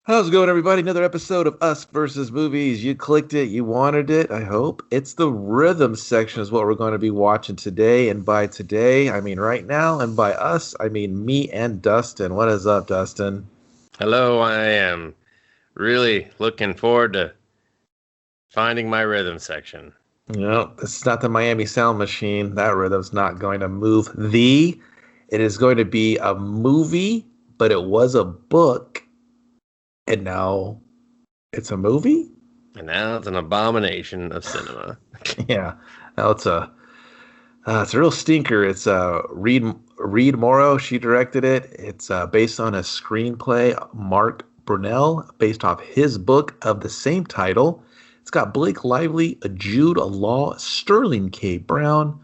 How's it going, everybody? Another episode of Us versus Movies. You clicked it, you wanted it, I hope. It's the rhythm section, is what we're going to be watching today. And by today, I mean right now. And by us, I mean me and Dustin. What is up, Dustin? Hello, I am really looking forward to finding my rhythm section. No, this is not the Miami Sound Machine. That rhythm's not going to move thee. It is going to be a movie, but it was a book. And now it's a movie? And now it's an abomination of cinema. Yeah. Now it's a real stinker. It's Reed Morrow. She directed it. It's based on a screenplay, Mark Brunell, based off his book of the same title. It's got Blake Lively, Jude Law, Sterling K. Brown,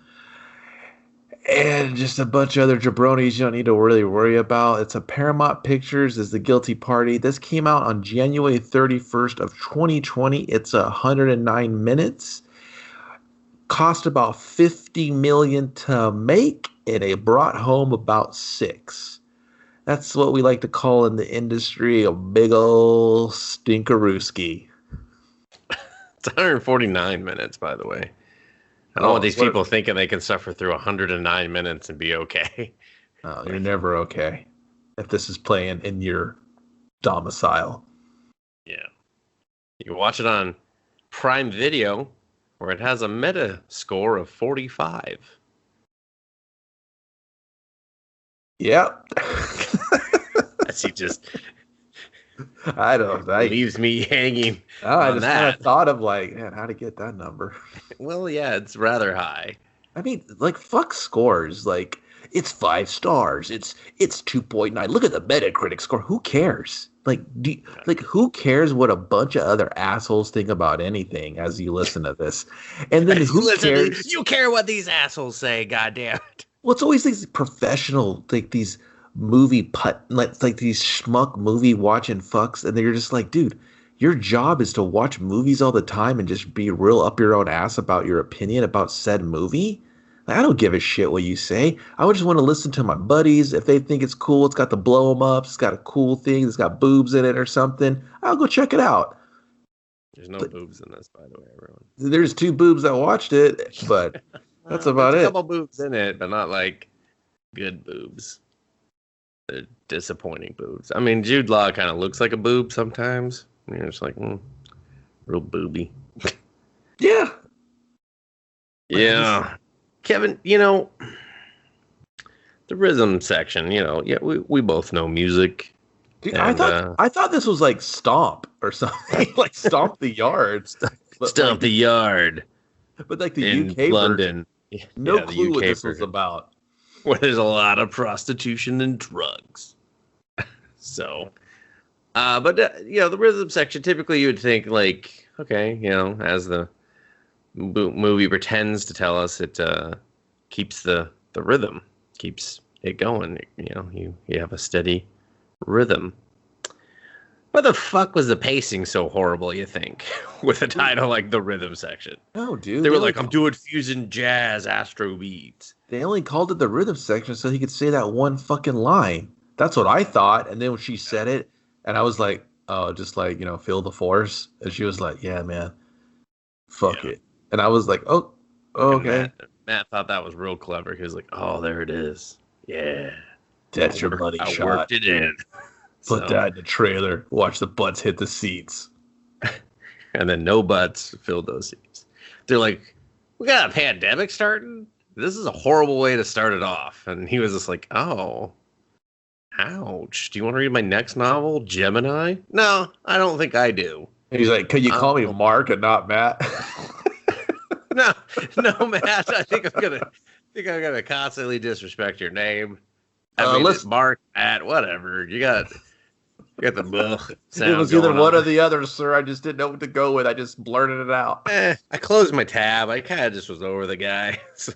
and just a bunch of other jabronis you don't need to really worry about. It's a Paramount Pictures is the guilty party. This came out on January 31st of 2020. It's 109 minutes. Cost about $50 million to make, and it brought home about 6. That's what we like to call in the industry a big ol' stinkerooski. It's 149 minutes, by the way. I don't want these people thinking they can suffer through 109 minutes and be okay. Oh, you're never okay if this is playing in your domicile. Yeah. You can watch it on Prime Video, where it has a meta score of 45. Yep. As he just I don't know. Leaves me hanging. I just kind of thought of like, man, how to get that number. Well, yeah, it's rather high. I mean, like, fuck scores. Like, it's 5 stars. It's 2.9. Look at the Metacritic score. Who cares? Like, who cares what a bunch of other assholes think about anything as you listen to this? And then who cares? You care what these assholes say, goddamn it. Well, it's always these professional, like these like these schmuck movie watching fucks, and you're just like, dude, your job is to watch movies all the time and just be real up your own ass about your opinion about said movie. Like, I don't give a shit what you say. I would just want to listen to my buddies. If they think it's cool, it's got the blow 'em ups, it's got a cool thing, it's got boobs in it or something, I'll go check it out. There's no boobs in this, by the way, everyone. There's 2 boobs that watched it, but that's about it. There's a couple boobs in it, but not like good boobs. They're disappointing boobs. I mean, Jude Law kind of looks like a boob sometimes. You're just like, real booby. Yeah. Yeah. Kevin, the rhythm section, yeah, we both know music. Dude, and, I thought this was like Stomp or something. Like Stomp the Yard. Stomp the Yard. But like the UK London. No clue what this was about. Where there's a lot of prostitution and drugs. So, but the rhythm section, typically you would think like, okay, as the movie pretends to tell us, it keeps the rhythm, keeps it going. You have a steady rhythm. Why the fuck was the pacing so horrible, you think, with a title like The Rhythm Section? No, dude. They were like, I'm doing fusion jazz, Astro beats. They only called it The Rhythm Section so he could say that one fucking line. That's what I thought. And then when she said it, and I was like, oh, just like, feel the force. And she was like, yeah, man, fuck it. And I was like, oh, okay. Matt thought that was real clever. He was like, oh, there it is. Yeah. That's your money shot. I worked it in. Put that in the trailer. Watch the butts hit the seats. And then no butts filled those seats. They're like, we got a pandemic starting? This is a horrible way to start it off. And he was just like, oh, ouch. Do you want to read my next novel, Gemini? No, I don't think I do. He's like, can you call me Mark and not Matt? No, Matt. I think I'm gonna constantly disrespect your name. Listen, Mark, Matt, whatever. You got the book. It was either one or the other, sir. I just didn't know what to go with. I just blurted it out. I closed my tab. I kind of just was over the guy. So,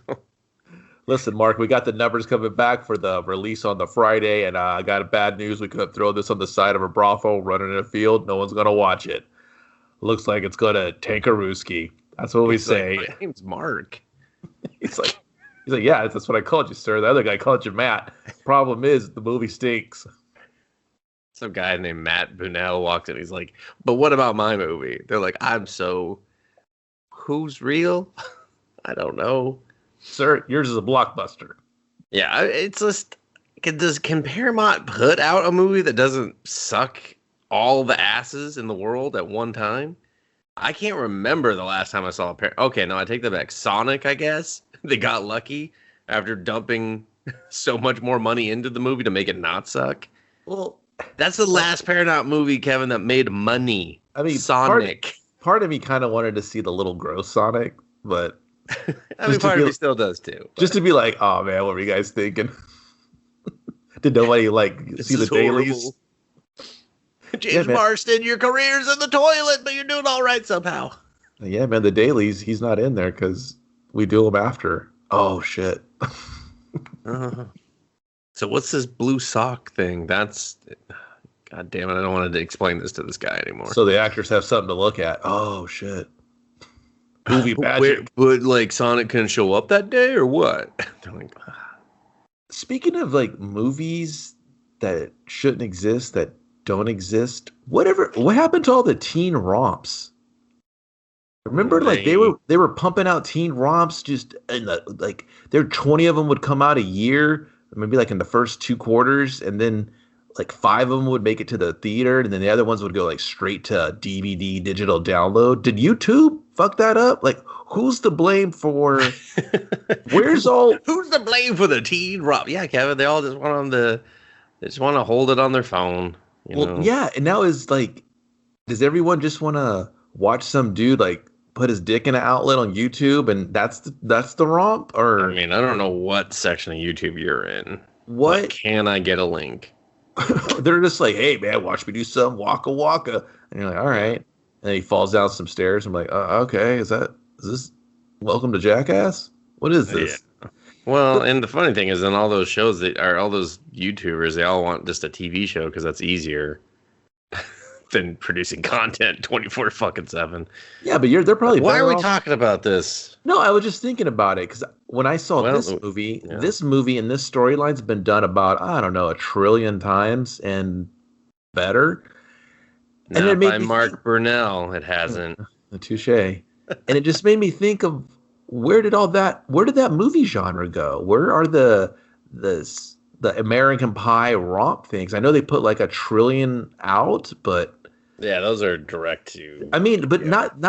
listen, Mark, we got the numbers coming back for the release on the Friday, and I got bad news. We couldn't throw this on the side of a brothel running in a field. No one's gonna watch it. Looks like it's gonna tank a rooski. That's what we say. Like, my name's Mark. He's like, yeah, that's what I called you, sir. The other guy called you Matt. Problem is, the movie stinks. Some guy named Matt Bunnell walks in. He's like, "But what about my movie?" They're like, Who's real? I don't know, Sir, yours is a blockbuster. Yeah, it's just can Paramount put out a movie that doesn't suck all the asses in the world at one time? I can't remember the last time I saw Okay, no, I take that back. Sonic, I guess they got lucky after dumping so much more money into the movie to make it not suck. Well, that's the last Paramount movie, Kevin, that made money. I mean, Sonic. Part of me kind of wanted to see the little gross Sonic, but I mean, part of me still does too. Just to be like, oh man, what were you guys thinking? Did nobody see the dailies? James Marsden, your career's in the toilet, but you're doing all right somehow. Yeah, man, the dailies, he's not in there because we do them after. Oh shit. So what's this blue sock thing? That's, God damn it, I don't want to explain this to this guy anymore. So the actors have something to look at. Oh shit. Movie magic. But like Sonic couldn't show up that day or what? They're like, Speaking of like movies that shouldn't exist, that don't exist, what happened to all the teen romps? Remember, like they were pumping out teen romps just in there 20 of them would come out a year, maybe like in the first 2 quarters, and then like 5 of them would make it to the theater, and then the other ones would go like straight to DVD digital download. Did YouTube fuck that up? Like, who's to blame for? Who's the blame for the teen romp? Yeah, Kevin, they all just want to hold it on their phone. You know? Yeah, and now is like, does everyone just want to watch some dude like put his dick in an outlet on YouTube, and that's the romp? Or I mean, I don't know what section of YouTube you're in. What can I get a link? They're just like, hey man, watch me do some waka waka, and you're like, all right. And he falls down some stairs. I'm like, okay, is this Welcome to Jackass? What is this? Yeah. Well, and the funny thing is, in all those shows all those YouTubers, they all want just a TV show because that's easier than producing content 24/7. Yeah, but they're probably. Why are we talking about this? No, I was just thinking about it because when I saw this movie and this storyline's been done about, I don't know, 1 trillion times and better. Not and by Mark Burnell, it hasn't. Touche. And it just made me think of where did that movie genre go? Where are the American Pie romp things? I know they put like 1 trillion out, but yeah, those are direct to. I mean, but not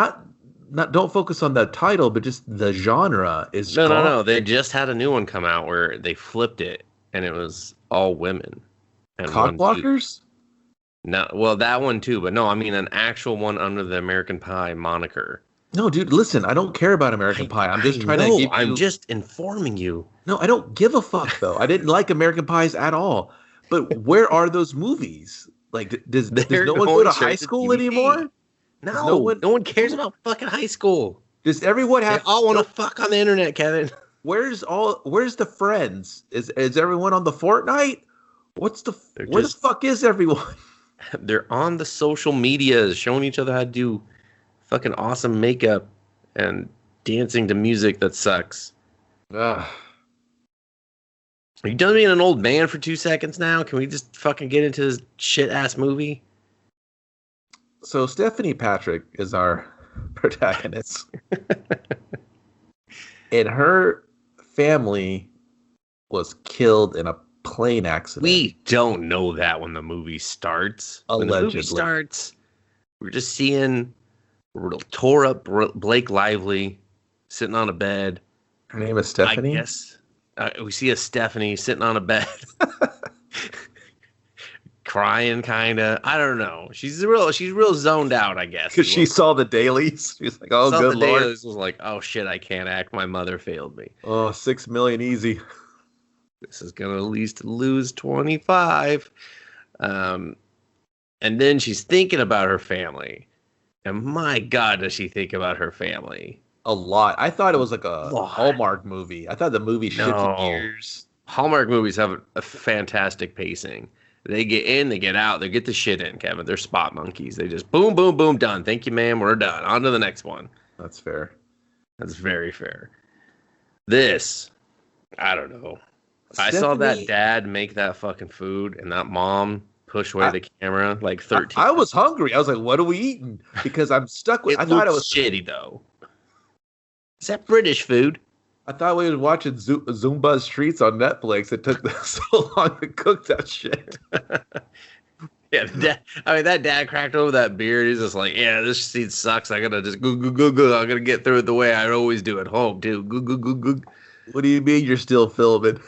don't focus on the title, but just the genre is. No. They just had a new one come out where they flipped it, and it was all women. And Cockblockers? No, well, that one too, but no, I mean an actual one under the American Pie moniker. No, dude, listen, I don't care about American Pie. I'm just trying to give you... I'm just informing you. No, I don't give a fuck, though. I didn't like American Pies at all. But where are those movies? Like, does no one go to high school anymore? No one cares about fucking high school. Does everyone have... They all want to fuck on the internet, Kevin. Where's the friends? Is everyone on the Fortnite? Where the fuck is everyone? They're on the social media showing each other how to do fucking awesome makeup and dancing to music that sucks. Are you done being an old man for 2 seconds now? Can we just fucking get into this shit ass movie? So Stephanie Patrick is our protagonist. And her family was killed in a plane accident. We don't know that when the movie starts. Allegedly. When the movie starts, we're just seeing tore up Blake Lively sitting on a bed. Her name is Stephanie? I guess. We see a Stephanie sitting on a bed. Crying, kind of. I don't know. She's real zoned out, I guess. Because she saw the dailies. She's like, oh, good Lord. Dailies was like, oh, shit, I can't act. My mother failed me. Oh, 6 million easy. This is going to at least lose 25. And then she's thinking about her family. And my God, does she think about her family? A lot. I thought it was like a Hallmark movie. I thought the movie shifted gears. Hallmark movies have a fantastic pacing. They get in, they get out, they get the shit in, Kevin. They're spot monkeys. They just boom, boom, boom, done. Thank you, ma'am. We're done. On to the next one. That's fair. That's very fair. This, I don't know. I saw that dad make that fucking food and that mom push away I, the camera like 13 I was times. hungry. I was like, "What are we eating?" Because I'm stuck with. It looks shitty though. Is that British food? I thought we was watching Zumba Streets on Netflix. It took so long to cook that shit. Yeah, I mean that dad cracked over that beer. He's just like, yeah, this scene sucks. I gotta just go. I'm gonna get through it the way I always do at home too. Go. What do you mean you're still filming?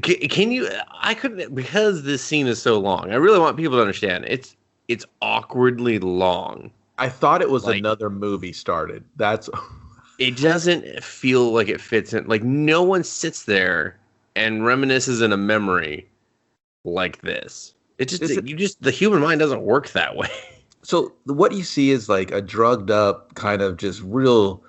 Can you? I couldn't because this scene is so long. I really want people to understand it's awkwardly long. I thought it was Like, another movie started. That's it doesn't feel like it fits in. Like no one sits there and reminisces in a memory like this. It just the human mind doesn't work that way. so what you see is like a drugged up kind of just real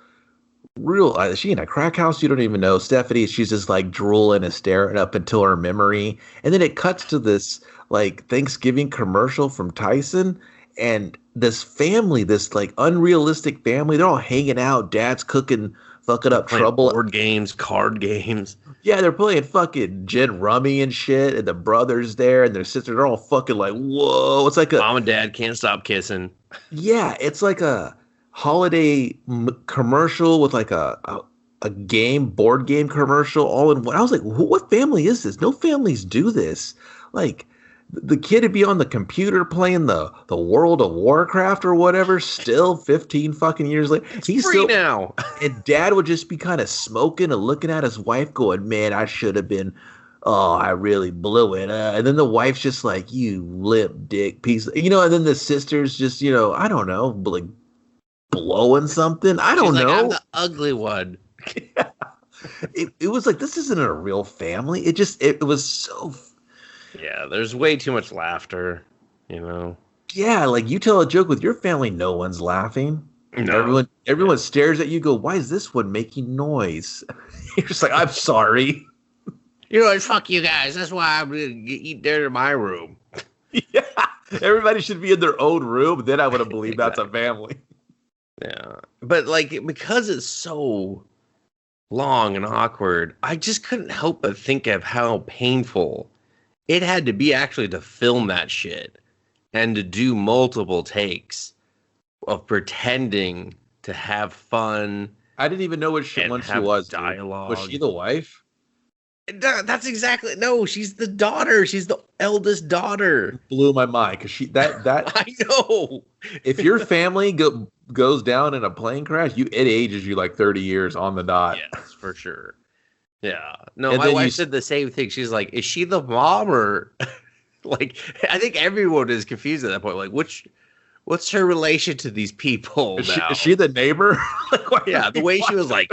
is she in a crack house? You don't even know. Stephanie, she's just like drooling and staring up until her memory. And then it cuts to this like Thanksgiving commercial from Tyson. And this family, this like unrealistic family, they're all hanging out. Dad's cooking fucking up Playing trouble. board games, card games. Yeah, they're playing fucking gin rummy and shit. And the brother's there and their sister, they're all fucking like, whoa. It's like Mom and dad can't stop kissing. yeah, it's like a holiday commercial with like a board game commercial all in one. I was like, what family is this? No families do this. Like the kid would be on the computer playing the World of Warcraft or whatever. Still, 15 fucking years later, he's Free still now. And dad would just be kind of smoking and looking at his wife, going, "Man, I should have been. Oh, I really blew it." And then the wife's just like, "You lip dick piece," you know. And then the sister's just, you know, I don't know, like blowing something. I don't She's like, know. I'm the ugly one. It was like, this isn't a real family. It was so. Yeah, there's way too much laughter, you know. Yeah, like you tell a joke with your family, no one's laughing. No. Everyone stares at you. Go, why is this one making noise? You're just like, I'm sorry. You know, fuck you guys. That's why I'm gonna eat dinner in my room. Yeah, everybody should be in their own room. Then I would have believed that's a family. Yeah, but like because it's so long and awkward, I just couldn't help but think of how painful it had to be actually to film that shit and to do multiple takes of pretending to have fun. I didn't even know what she was. Dialogue. Was she the wife? That's exactly no. She's the daughter. She's the eldest daughter. Blew my mind because that I know. If your family goes down in a plane crash, it ages you like 30 years on the dot. Yes, for sure. Yeah. No, And my then wife said the same thing. She's like, "Is she the mom or like?" I think everyone is confused at that point. Like, what's her relation to these people now? Is she the neighbor? Like, yeah, the way she was like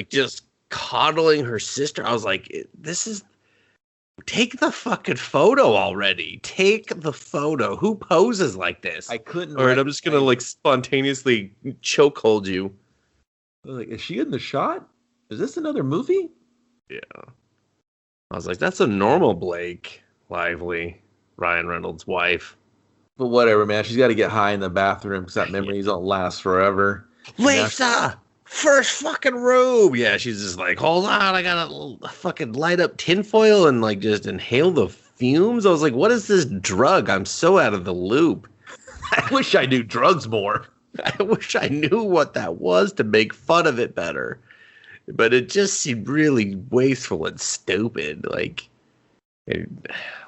just coddling her sister. I was like, this is take the fucking photo already. Take the photo. Who poses like this? I couldn't. All right, I'm just gonna like spontaneously chokehold you. Like, is she in the shot? Is this another movie? Yeah. I was like, that's a normal Blake Lively, Ryan Reynolds' wife. But whatever, man. She's got to get high in the bathroom because that memories don't last forever. Lisa, first fucking robe. Yeah, she's just like, hold on, I gotta fucking light up tinfoil and like just inhale the fumes. I was like, what is this drug? I'm so out of the loop. I wish I knew drugs more. I wish I knew what that was to make fun of it better. But it just seemed really wasteful and stupid. Like,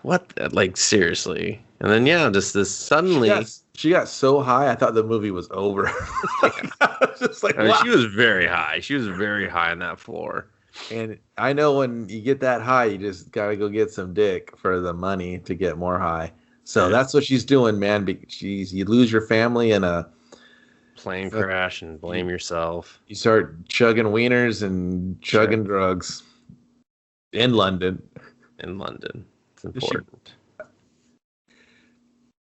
what? Like, seriously. And then, yeah, just this suddenly. She got so high, I thought the movie was over. I was just like, I mean, she was very high. She was very high on that floor. And I know when you get that high, you just got to go get some dick for the money to get more high. So that's what she's doing, man. You lose your family in a plane crash and blame yourself. You start chugging wieners and chugging drugs in London. In London. It's important.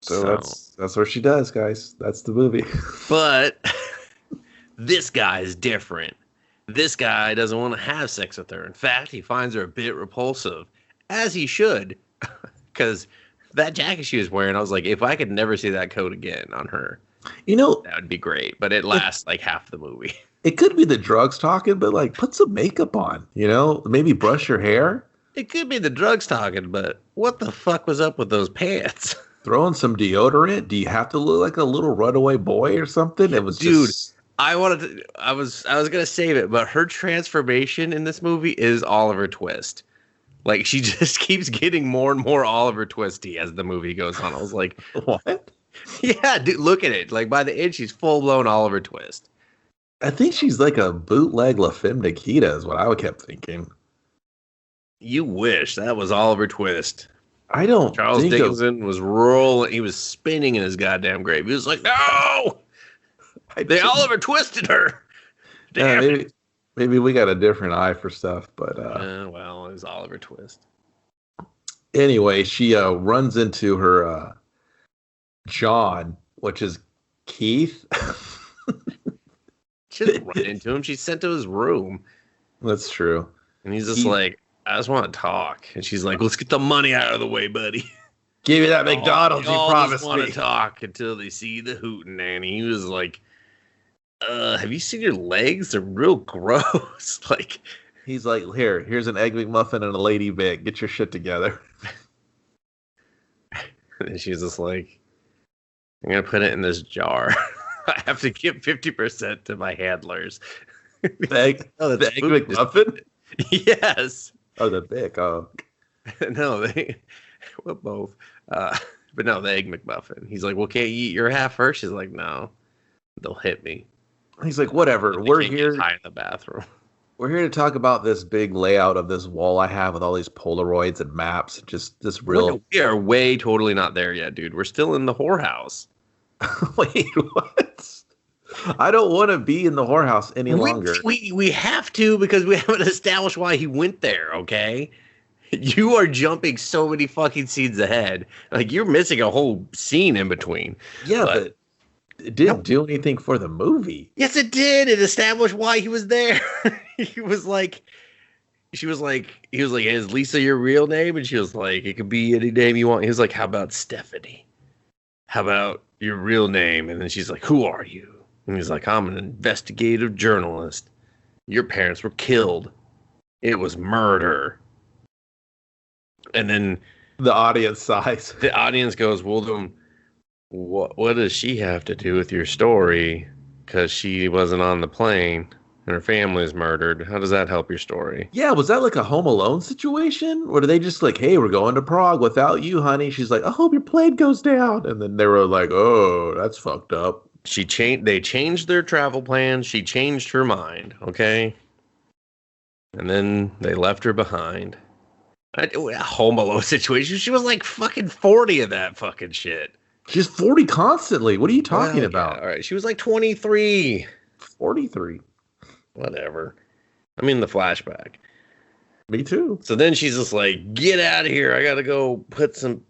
So that's what she does, guys. That's the movie. But this guy is different. This guy doesn't want to have sex with her. In fact, he finds her a bit repulsive, as he should, because that jacket she was wearing, I was like, if I could never see that coat again on her, that would be great. But it lasts like half the movie. It could be the drugs talking, but like, put some makeup on, maybe brush your hair. it could be the drugs talking, but what the fuck was up with those pants? Throwing some deodorant? Do you have to look like a little runaway boy or something? It was Dude, just... I was gonna save it, but her transformation in this movie is Oliver Twist. Like, she just keeps getting more and more Oliver Twisty as the movie goes on. I was like, What? yeah, dude, look at it. Like, by the end, she's full-blown Oliver Twist. I think she's like a bootleg La Femme Nikita is what I kept thinking. You wish that was Oliver Twist. I don't Charles think Dickinson was rolling. He was spinning in his goddamn grave. He was like, no! They Oliver Twisted her. Damn. Maybe we got a different eye for stuff, but well, it was Oliver Twist. Anyway, she runs into her John, which is Keith. She doesn't run into him. She's sent to his room. That's true. And he's just like, I just want to talk. And she's like, let's get the money out of the way, buddy. Give me that McDonald's you promised me. Want me. To talk until they see the hootenanny. He was like, have you seen your legs? They're real gross. Like, he's like, here's an egg McMuffin and a lady bit. Get your shit together. And she's just like, I'm gonna put it in this jar. I have to give 50% to my handlers. The egg McMuffin? Yes. Oh, the Bic. Oh. No, well, both. But no, the egg McMuffin. He's like, well, can't you eat your half first? She's like, no, they'll hit me. He's like, whatever. We're here. Hide in the bathroom. We're here to talk about this big layout of this wall I have with all these Polaroids and maps. Just this real. No, we are way totally not there yet, dude. We're still in the whorehouse. Wait, what? I don't want to be in the whorehouse any longer. We have to because we haven't established why he went there, okay? You are jumping so many fucking scenes ahead. Like, you're missing a whole scene in between. Yeah, but it didn't do anything for the movie. Yes, it did. It established why he was there. He was like, is Lisa your real name? And she was like, it could be any name you want. He was like, how about Stephanie? How about your real name? And then she's like, who are you? And he's like, I'm an investigative journalist. Your parents were killed. It was murder. And then the audience sighs. The audience goes, well, then what does she have to do with your story? Because she wasn't on the plane and her family is murdered. How does that help your story? Yeah, was that like a Home Alone situation? Or did they just like, hey, we're going to Prague without you, honey? She's like, I hope your plane goes down. And then they were like, oh, that's fucked up. They changed their travel plans. She changed her mind, okay? And then they left her behind. A Home Alone situation. She was like fucking 40 of that fucking shit. She's 40 constantly. What are you talking about? Yeah, all right. She was like 23. 43. Whatever. I mean, the flashback. Me too. So then she's just like, get out of here. I got to go put some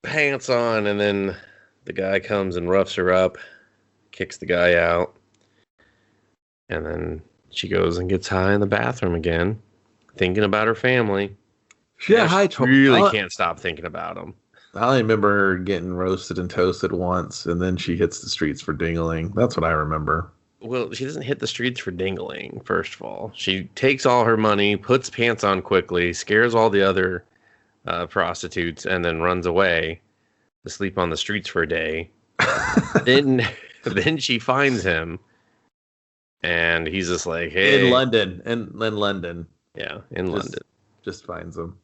pants on. And then the guy comes and roughs her up, kicks the guy out. And then she goes and gets high in the bathroom again, thinking about her family. Yeah, she really can't stop thinking about them. I only remember her getting roasted and toasted once, and then she hits the streets for dingling. That's what I remember. Well, she doesn't hit the streets for dingling, first of all. She takes all her money, puts pants on quickly, scares all the other prostitutes, and then runs away to sleep on the streets for a day. Then she finds him, and he's just like, hey. In London. Yeah, in London. Just finds him.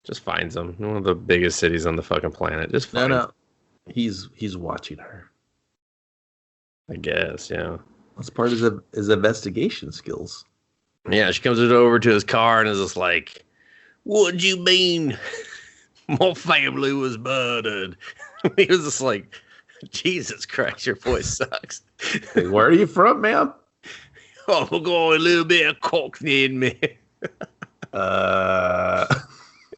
Just finds him. One of the biggest cities on the fucking planet. Just finds him. He's watching her. I guess, yeah. That's part of his investigation skills. Yeah, she comes over to his car and is just like, what do you mean my family was murdered? He was just like, Jesus Christ, your voice sucks. Hey, where are you from, ma'am? Oh, I've got a little bit of cockney in me.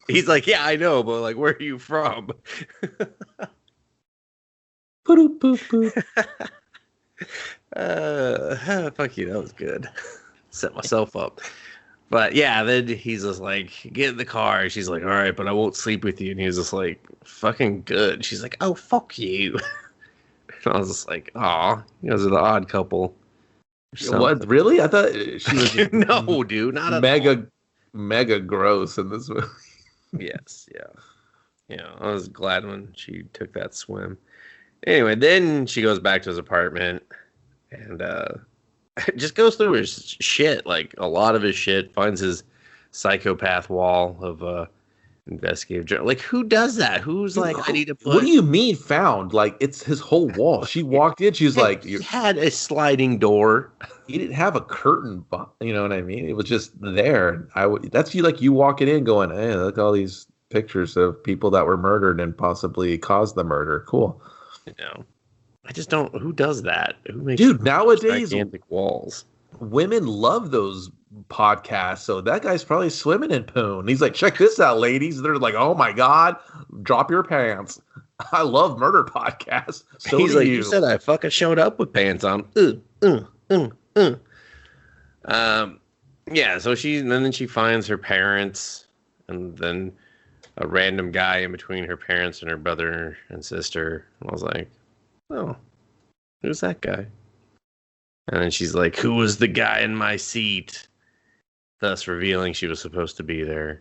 He's like, yeah, I know, but like, where are you from? Fuck you, that was good. Set myself up. But yeah, then he's just like, get in the car. She's like, all right, but I won't sleep with you. And he was just like, fucking good. She's like, oh, fuck you. And I was just like, aw, you guys are the odd couple. What, really? I thought she was no, dude, not at all. Mega gross in this movie. Yes, yeah. Yeah, I was glad when she took that swim. Anyway, then she goes back to his apartment and just goes through his shit, like a lot of his shit, finds his psychopath wall of investigative journal. Like, who does that? Who's Dude, like, I need to what do put. you mean found? Like it's his whole wall. She walked in. She's like, He had a sliding door. he didn't have a curtain. You know what I mean? It was just there. I would. That's you. Like you walking in, going, "Hey, look at all these pictures of people that were murdered and possibly caused the murder. Cool." You know, I just don't. Who does that? Who makes Dude, nowadays gigantic walls? women love those podcasts. So that guy's probably swimming in poon. He's like, check this out, ladies. They're like, oh my God, drop your pants. I love murder podcasts. So He's do like, you. you said I fucking showed up with pants on. Yeah, so and then she finds her parents, and then a random guy in between her parents and her brother and sister. And I was like, oh, who's that guy? And then she's like, who was the guy in my seat? Thus revealing she was supposed to be there.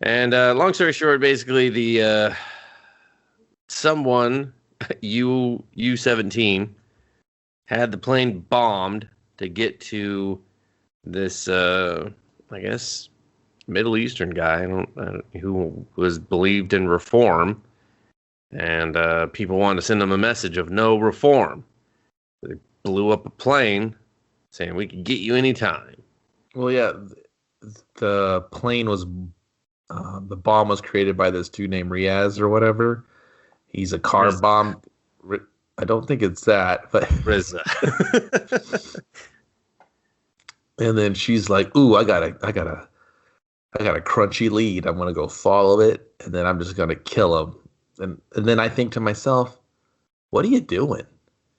And long story short, basically the someone U-17 had the plane bombed to get to this I guess Middle Eastern guy who was believed in reform, and people wanted to send him a message of no reform. They blew up a plane saying we could get you anytime. Well, yeah, the plane was, the bomb was created by this dude named Riaz or whatever. He's a car bomb. I don't think it's that, but Rizza. And then she's like, "Ooh, I got a crunchy lead. I'm gonna go follow it, and then I'm just gonna kill him." And then I think to myself, "What are you doing?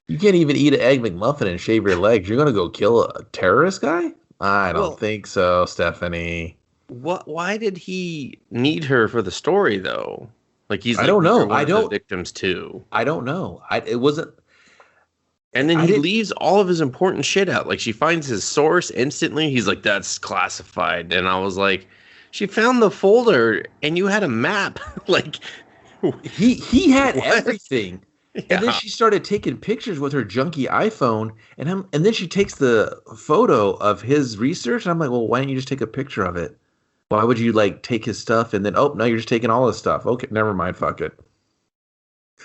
You can't even eat an egg McMuffin and shave your legs. You're gonna go kill a terrorist guy? I don't think so, Stephanie." Why did he need her for the story though? Like he's I don't know. I don't victims too. I don't know. It wasn't. And then he leaves all of his important shit out. Like she finds his source instantly. He's like, that's classified. And I was like, she found the folder and you had a map. Like he had everything. Yeah. And then she started taking pictures with her junky iPhone, and then she takes the photo of his research, and I'm like, well, why didn't you just take a picture of it? Why would you like take his stuff and then, oh no, you're just taking all his stuff. Okay, never mind, fuck it.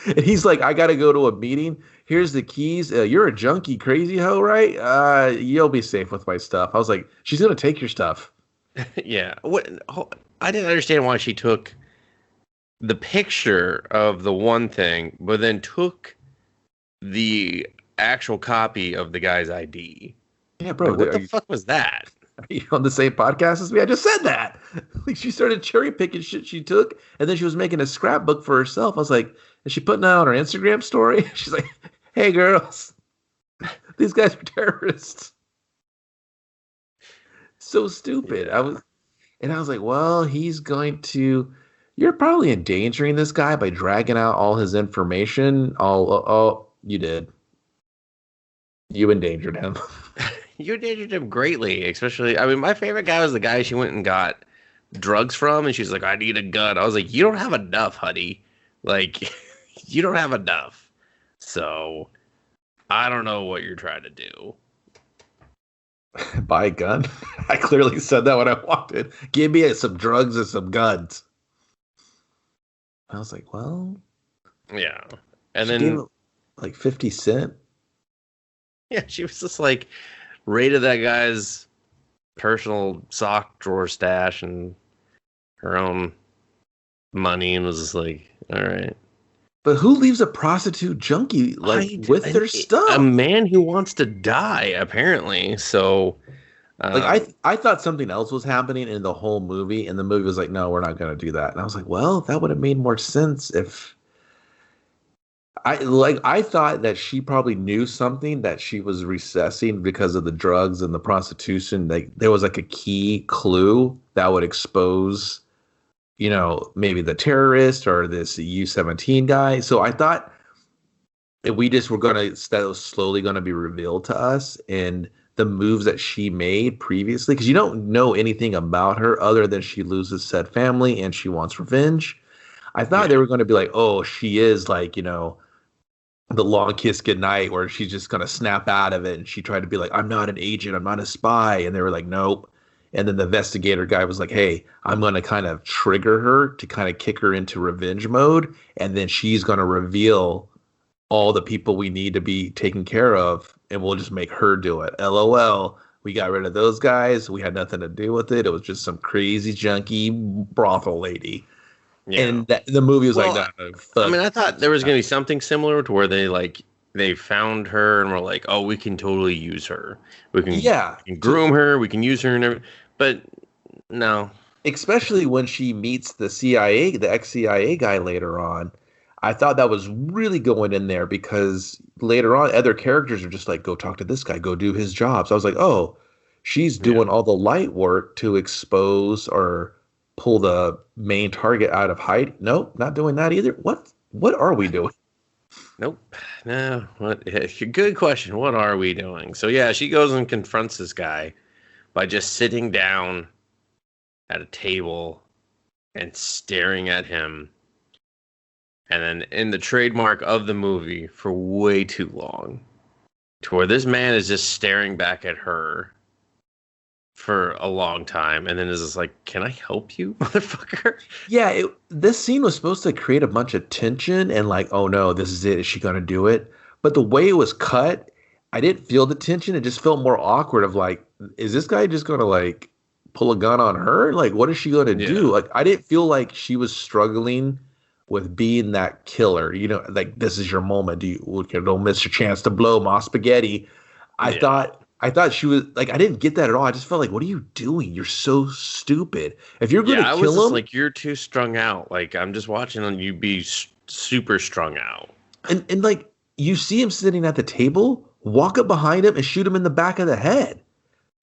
And he's like, I gotta go to a meeting. Here's the keys. You're a junkie crazy hoe, right? You'll be safe with my stuff. I was like, she's gonna take your stuff. Yeah. I didn't understand why she took the picture of the one thing, but then took the actual copy of the guy's ID. Yeah, bro. Like, what the fuck was that? Are you on the same podcast as me? I just said that. Like she started cherry picking shit she took, and then she was making a scrapbook for herself. I was like, is she putting that on her Instagram story? She's like, hey girls, these guys are terrorists. So stupid. Yeah. I was like, well, you're probably endangering this guy by dragging out all his information. Oh, you did. You endangered him. You endangered him greatly, especially. I mean, my favorite guy was the guy she went and got drugs from, and she's like, I need a gun. I was like, you don't have enough, honey. Like, you don't have enough. So, I don't know what you're trying to do. Buy a gun? I clearly said that when I walked in. Give me some drugs and some guns. I was like, well. Yeah. And then. Like 50 cents. Yeah, she was just like, raided that guy's personal sock drawer stash and her own money and was just like, all right. But who leaves a prostitute junkie with their stuff? A man who wants to die, apparently. So, I thought something else was happening in the whole movie, and the movie was like, no, we're not going to do that. And I was like, well, that would have made more sense if I thought that she probably knew something that she was recessing because of the drugs and the prostitution. Like there was like a key clue that would expose, maybe the terrorist or this U-17 guy. So I thought that that was slowly going to be revealed to us. And the moves that she made previously, because you don't know anything about her other than she loses said family and she wants revenge. I thought Yeah. they were going to be like, oh, she is like, the long kiss goodnight, where she's just going to snap out of it. And she tried to be like, I'm not an agent, I'm not a spy. And they were like, nope. And then the investigator guy was like, hey, I'm going to kind of trigger her to kind of kick her into revenge mode. And then she's going to reveal all the people we need to be taken care of. And we'll just make her do it. LOL. We got rid of those guys. We had nothing to do with it. It was just some crazy junkie brothel lady. Yeah. And the movie was Well, like, no, I fuck. mean, I thought there was going to be something similar to where they found her and were like, oh, we can totally use her. Yeah. We can groom her. We can use her and everything. But no. Especially when she meets the CIA, the ex-CIA guy later on. I thought that was really going in there because later on, other characters are just like, go talk to this guy, go do his job. So I was like, oh, she's Yeah. doing all the light work to expose or pull the main target out of hiding. Nope, not doing that either. What are we doing? Nope. No. What? Good question. What are we doing? So yeah, she goes and confronts this guy by just sitting down at a table and staring at him. And then in the trademark of the movie for way too long, to where this man is just staring back at her for a long time, and then is just like, "Can I help you, motherfucker?" Yeah, this scene was supposed to create a bunch of tension and like, oh no, this is it. Is she gonna do it? But the way it was cut, I didn't feel the tension. It just felt more awkward. Of like, is this guy just gonna like pull a gun on her? Like, what is she gonna Yeah, do? Like, I didn't feel like she was struggling with being that killer. Like this is your moment. Don't miss your chance to blow my spaghetti. I yeah, thought I thought she was like I didn't get that at all. I just felt like, what are you doing? You're so stupid. If you're gonna yeah. I was kill just him, like, "You're too strung out." Like I'm just watching on you be super strung out. and like you see him sitting at the table, walk up behind him and shoot him in the back of the head.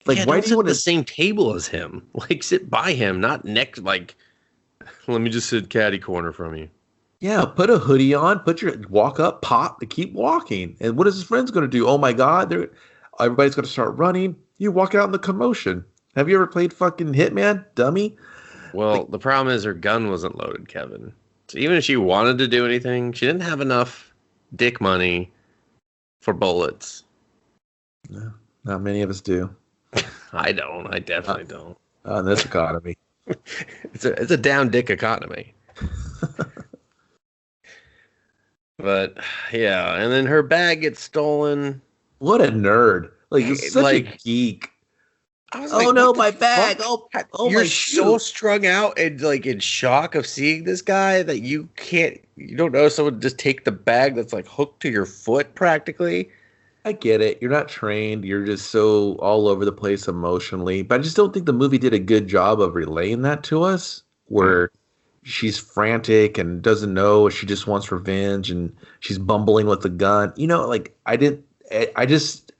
Like, Yeah, why don't do you sit at want the to? same table as him. Like sit by him, not next. Like let me just sit catty corner from you. Yeah, put a hoodie on, walk up, pop, and keep walking. And what is his friends going to do? Oh my God, everybody's going to start running. You walk out in the commotion. Have you ever played fucking Hitman, dummy? Well, Like, the problem is her gun wasn't loaded, Kevin. So even if she wanted to do anything, she didn't have enough dick money for bullets. no, not many of us do I don't. I uh, definitely don't. in this economy. It's a down dick economy. But yeah, and then her bag gets stolen. What a nerd! Like, you're such a Like geek. I was Oh like, no, what the my bag! fuck? Oh You're my so shoe! strung out and like in shock of seeing this guy that you don't know someone just take the bag that's like hooked to your foot practically. I get it. You're not trained. You're just so all over the place emotionally. But I just don't think the movie did a good job of relaying that to us, Mm. where she's frantic and doesn't know. She just wants revenge and she's bumbling with the gun. Like I didn't. I just.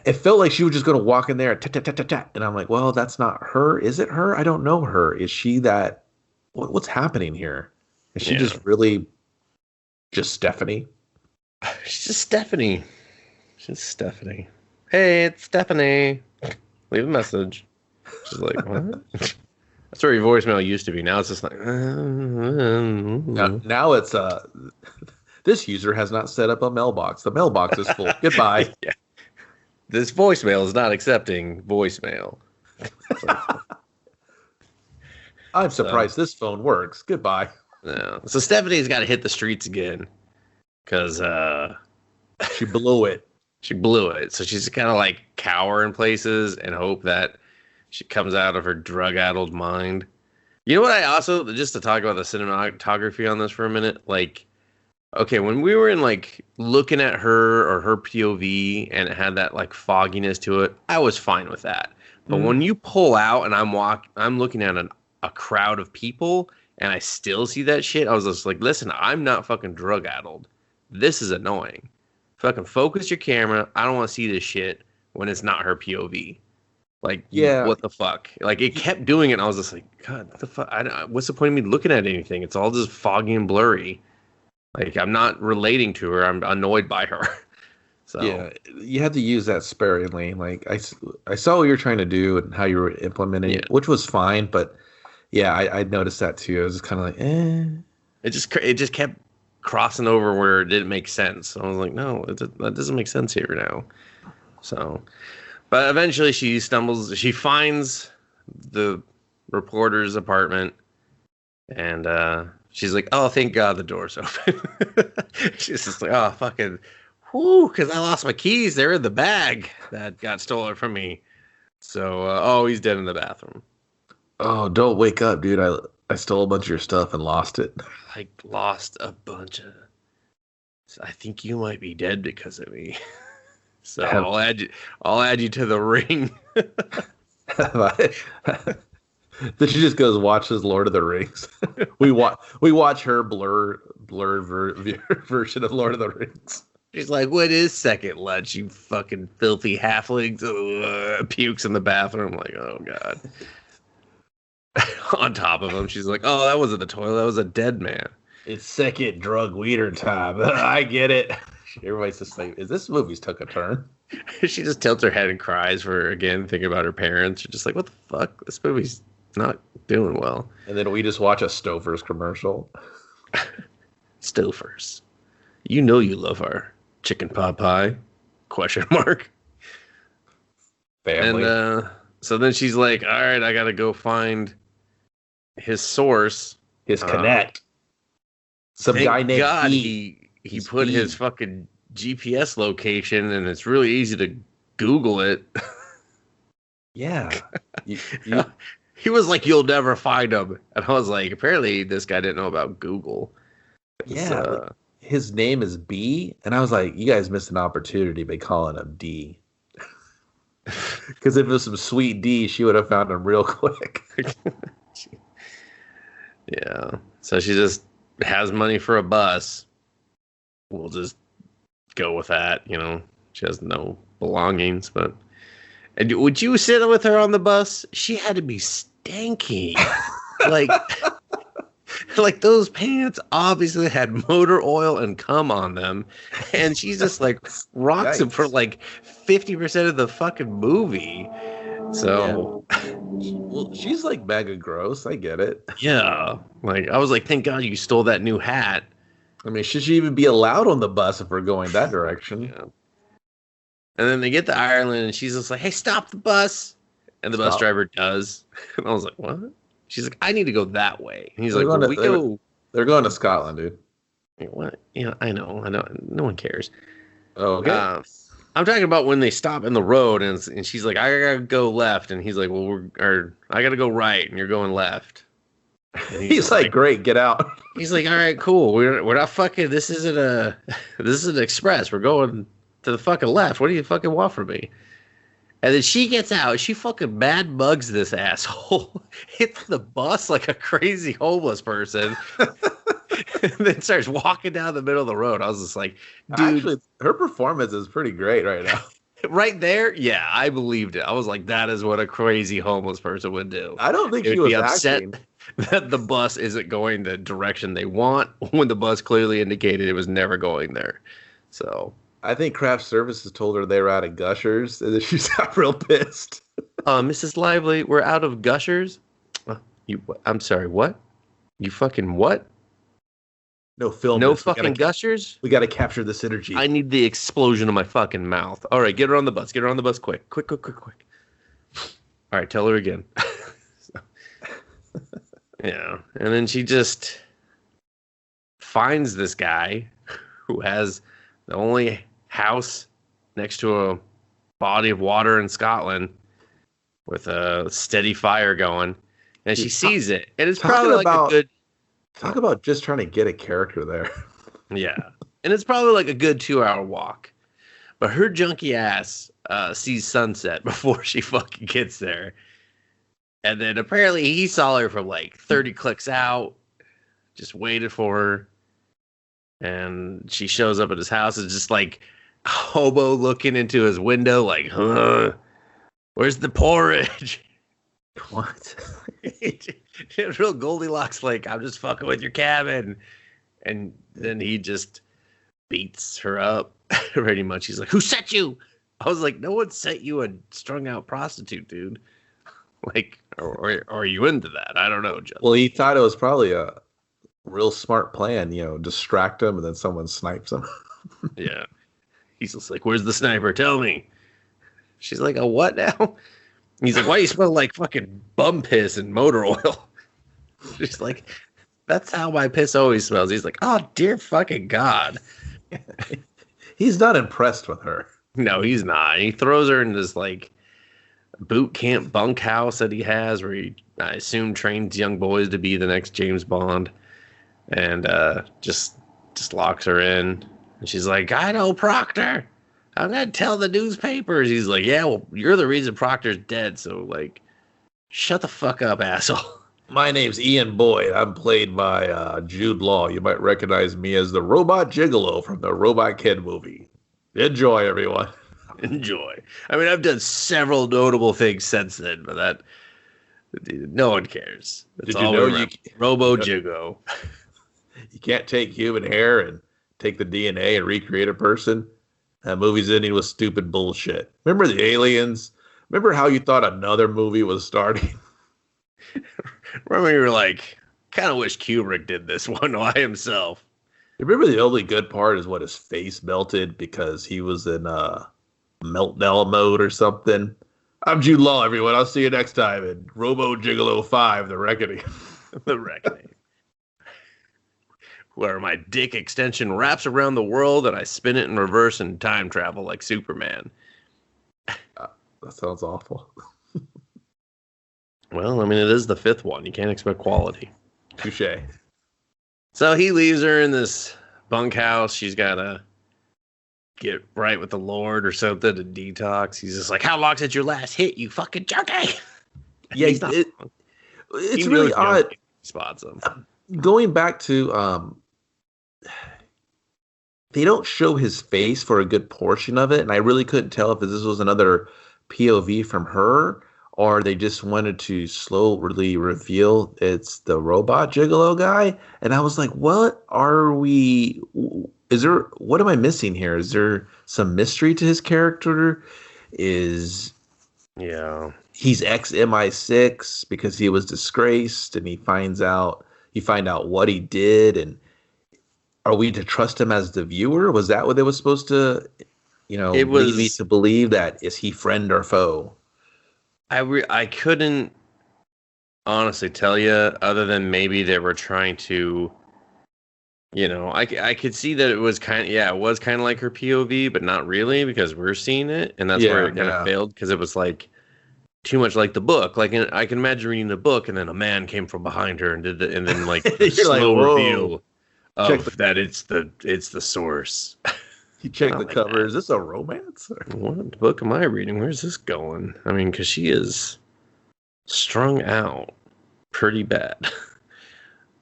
It felt like she was just going to walk in there and tat, tat, tat, tat, tat. And I'm like, well, that's not her. Is it her? I don't know her. Is she that? What's happening here? Is she Yeah. just really just Stephanie? She's just Stephanie. She's Stephanie. Hey, it's Stephanie. Leave a message. She's like, what? That's where your voicemail used to be. Now it's just like, Now it's this user has not set up a mailbox. The mailbox is full. Goodbye. yeah. This voicemail is not accepting voicemail. I'm surprised this phone works. Goodbye. No. So Stephanie's got to hit the streets again because She blew it. she blew it. So she's kind of like cower in places and hope that she comes out of her drug-addled mind. You know what I also, just to talk about the cinematography on this for a minute, like, okay, when we were in like looking at her or her POV and it had that like fogginess to it, I was fine with that. But when you pull out and I'm looking at a crowd of people and I still see that shit, I was just like, listen, I'm not fucking drug addled. This is annoying. Fucking focus your camera. I don't want to see this shit when it's not her POV. Like, Yeah. what the fuck? Like, it kept doing it, and I was just like, God, what the fuck? What's the point of me looking at anything? It's all just foggy and blurry. Like, I'm not relating to her. I'm annoyed by her. So Yeah, you had to use that sparingly. Like I saw what you're trying to do and how you were implementing yeah, it, which was fine. But yeah, I noticed that too. I was just kind of like, it just kept crossing over where it didn't make sense. I was like, no, that doesn't make sense here now. So, but eventually she finds the reporter's apartment, and she's like, oh, thank God the door's open. She's just like, oh, fucking, whoo, because I lost my keys. They're in the bag that got stolen from me. So, oh, he's dead in the bathroom. oh, don't wake up, dude. I stole a bunch of your stuff and lost it. Like, lost a bunch of. I think you might be dead because of me. So Have, I'll add you to the ring. have I? Then she just goes watches Lord of the Rings. We watch her version of Lord of the Rings. She's like, what is second lunch, you fucking filthy halflings? Pukes in the bathroom. I'm like, oh, God. On top of him, she's like, oh, that wasn't the toilet. That was a dead man. It's second drug weeder time. I get it. Everybody's just like, is this movie's took a turn? She just tilts her head and cries for, again, thinking about her parents. You're just like, what the fuck? This movie's not doing well. And then we just watch a Stouffer's commercial. Stouffer's. You know you love our chicken pot pie? Question mark. Family. And so then she's like, all right, I got to go find his source. His connect. Some guy named God E. he put his fucking GPS location, and it's really easy to Google it. Yeah. You, He was like, you'll never find him. And I was like, apparently this guy didn't know about Google. yeah. Like, his name is B. And I was like, you guys missed an opportunity by calling him D. Because if it was some sweet D, she would have found him real quick. Yeah. So she just has money for a bus. We'll just go with that. She has no belongings. But and would you sit with her on the bus? She had to be stanky. Like those pants obviously had motor oil and cum on them, and she's just like rocks him for like 50% of the fucking movie. So, well, she's like mega gross. I get it. yeah, like I was like, thank God you stole that new hat. I mean, should she even be allowed on the bus if we're going that direction? Yeah. And then they get to Ireland, and she's just like, hey, stop the bus. And the bus driver does. And I was like, what? She's like, I need to go that way. And he's like, well, they're going to Scotland, dude. What? I know. No one cares. Oh, okay. I'm talking about when they stop in the road, and she's like, I gotta go left. And he's like, well, I gotta go right, and you're going left. And he's like, great, get out. He's like, all right, cool. We're not fucking, this isn't an express. We're going to the fucking left. What do you fucking want from me? And then she gets out. She fucking mad mugs this asshole. Hits the bus like a crazy homeless person. And then starts walking down the middle of the road. I was just like, dude. Actually, her performance is pretty great right now. Right there? Yeah, I believed it. I was like, that is what a crazy homeless person would do. I don't think she was upset acting. That the bus isn't going the direction they want when the bus clearly indicated it was never going there. So I think craft services told her they were out of Gushers, and then she got real pissed. Mrs. Lively, we're out of Gushers. I'm sorry, what? You fucking what? No film. No fucking Gushers? We got to capture this energy. I need the explosion of my fucking mouth. All right, get her on the bus. Get her on the bus quick. Quick. All right, tell her again. Yeah, and then she just finds this guy who has the only house next to a body of water in Scotland with a steady fire going, and she sees it, and it's probably like a good. Talk about just trying to get a character there. Yeah, and it's probably like a good 2-hour walk, but her junky ass sees sunset before she fucking gets there. And then apparently he saw her from like 30 clicks out, just waited for her. And she shows up at his house. It's just like a hobo looking into his window like, huh? Where's the porridge? What? Real Goldilocks like, I'm just fucking with your cabin. And then he just beats her up pretty much. He's like, "Who set you?" I was like, "No one set you a strung out prostitute, dude." Like, or are you into that? I don't know, Justin. Well, he thought it was probably a real smart plan, distract him and then someone snipes him. Yeah. He's just like, "Where's the sniper? Tell me." She's like, "A what now?" He's like, "Why do you smell like fucking bum piss and motor oil?" She's like, "That's how my piss always smells." He's like, "Oh, dear fucking God." He's not impressed with her. No, he's not. He throws her in this like boot camp bunkhouse that he has where he, I assume, trains young boys to be the next James Bond, and just locks her in. And she's like, "I know Proctor. I'm gonna tell the newspapers." He's like, "Yeah, well, you're the reason Proctor's dead, so like, shut the fuck up, asshole." My name's Ian Boyd. I'm played by Jude Law. You might recognize me as the Robot Gigolo from the Robot Kid movie. Enjoy, everyone. Enjoy. I mean, I've done several notable things since then, but that no one cares. That's Did you know Robo Jigo? You can't take human hair and take the DNA and recreate a person? That movie's ending was stupid bullshit. Remember the aliens? Remember how you thought another movie was starting? Remember you were like, kind of wish Kubrick did this one by himself. Remember the only good part is what his face melted because he was in meltdown mode or something. I'm Jude Law, everyone. I'll see you next time in Robo Gigolo 5, The Reckoning. The Reckoning. Where my dick extension wraps around the world and I spin it in reverse and time travel like Superman. That sounds awful. Well, I mean, it is the fifth one. You can't expect quality. Touche. So he leaves her in this bunkhouse. She's got to get right with the Lord or something to detox. He's just like, "How long since your last hit, you fucking junkie?" Yeah, it's really odd. He spots him. Going back to, they don't show his face for a good portion of it, and I really couldn't tell if this was another POV from her or they just wanted to slowly reveal it's the robot gigolo guy. And I was like, what am I missing here? Is there some mystery to his character? He's ex MI6 because he was disgraced and he find out what he did. And are we to trust him as the viewer? Was that what they was supposed to, lead me to believe? That is he friend or foe? I couldn't honestly tell you, other than maybe they were trying to, I could see that it was kind of like her POV, but not really because we're seeing it, and that's where it kind of failed because it was like too much like the book. Like I can imagine reading the book, and then a man came from behind her and and then like the slow reveal of that it's the source. You check the cover. Is this a romance? What book am I reading? Where's this going? I mean, because she is strung out pretty bad.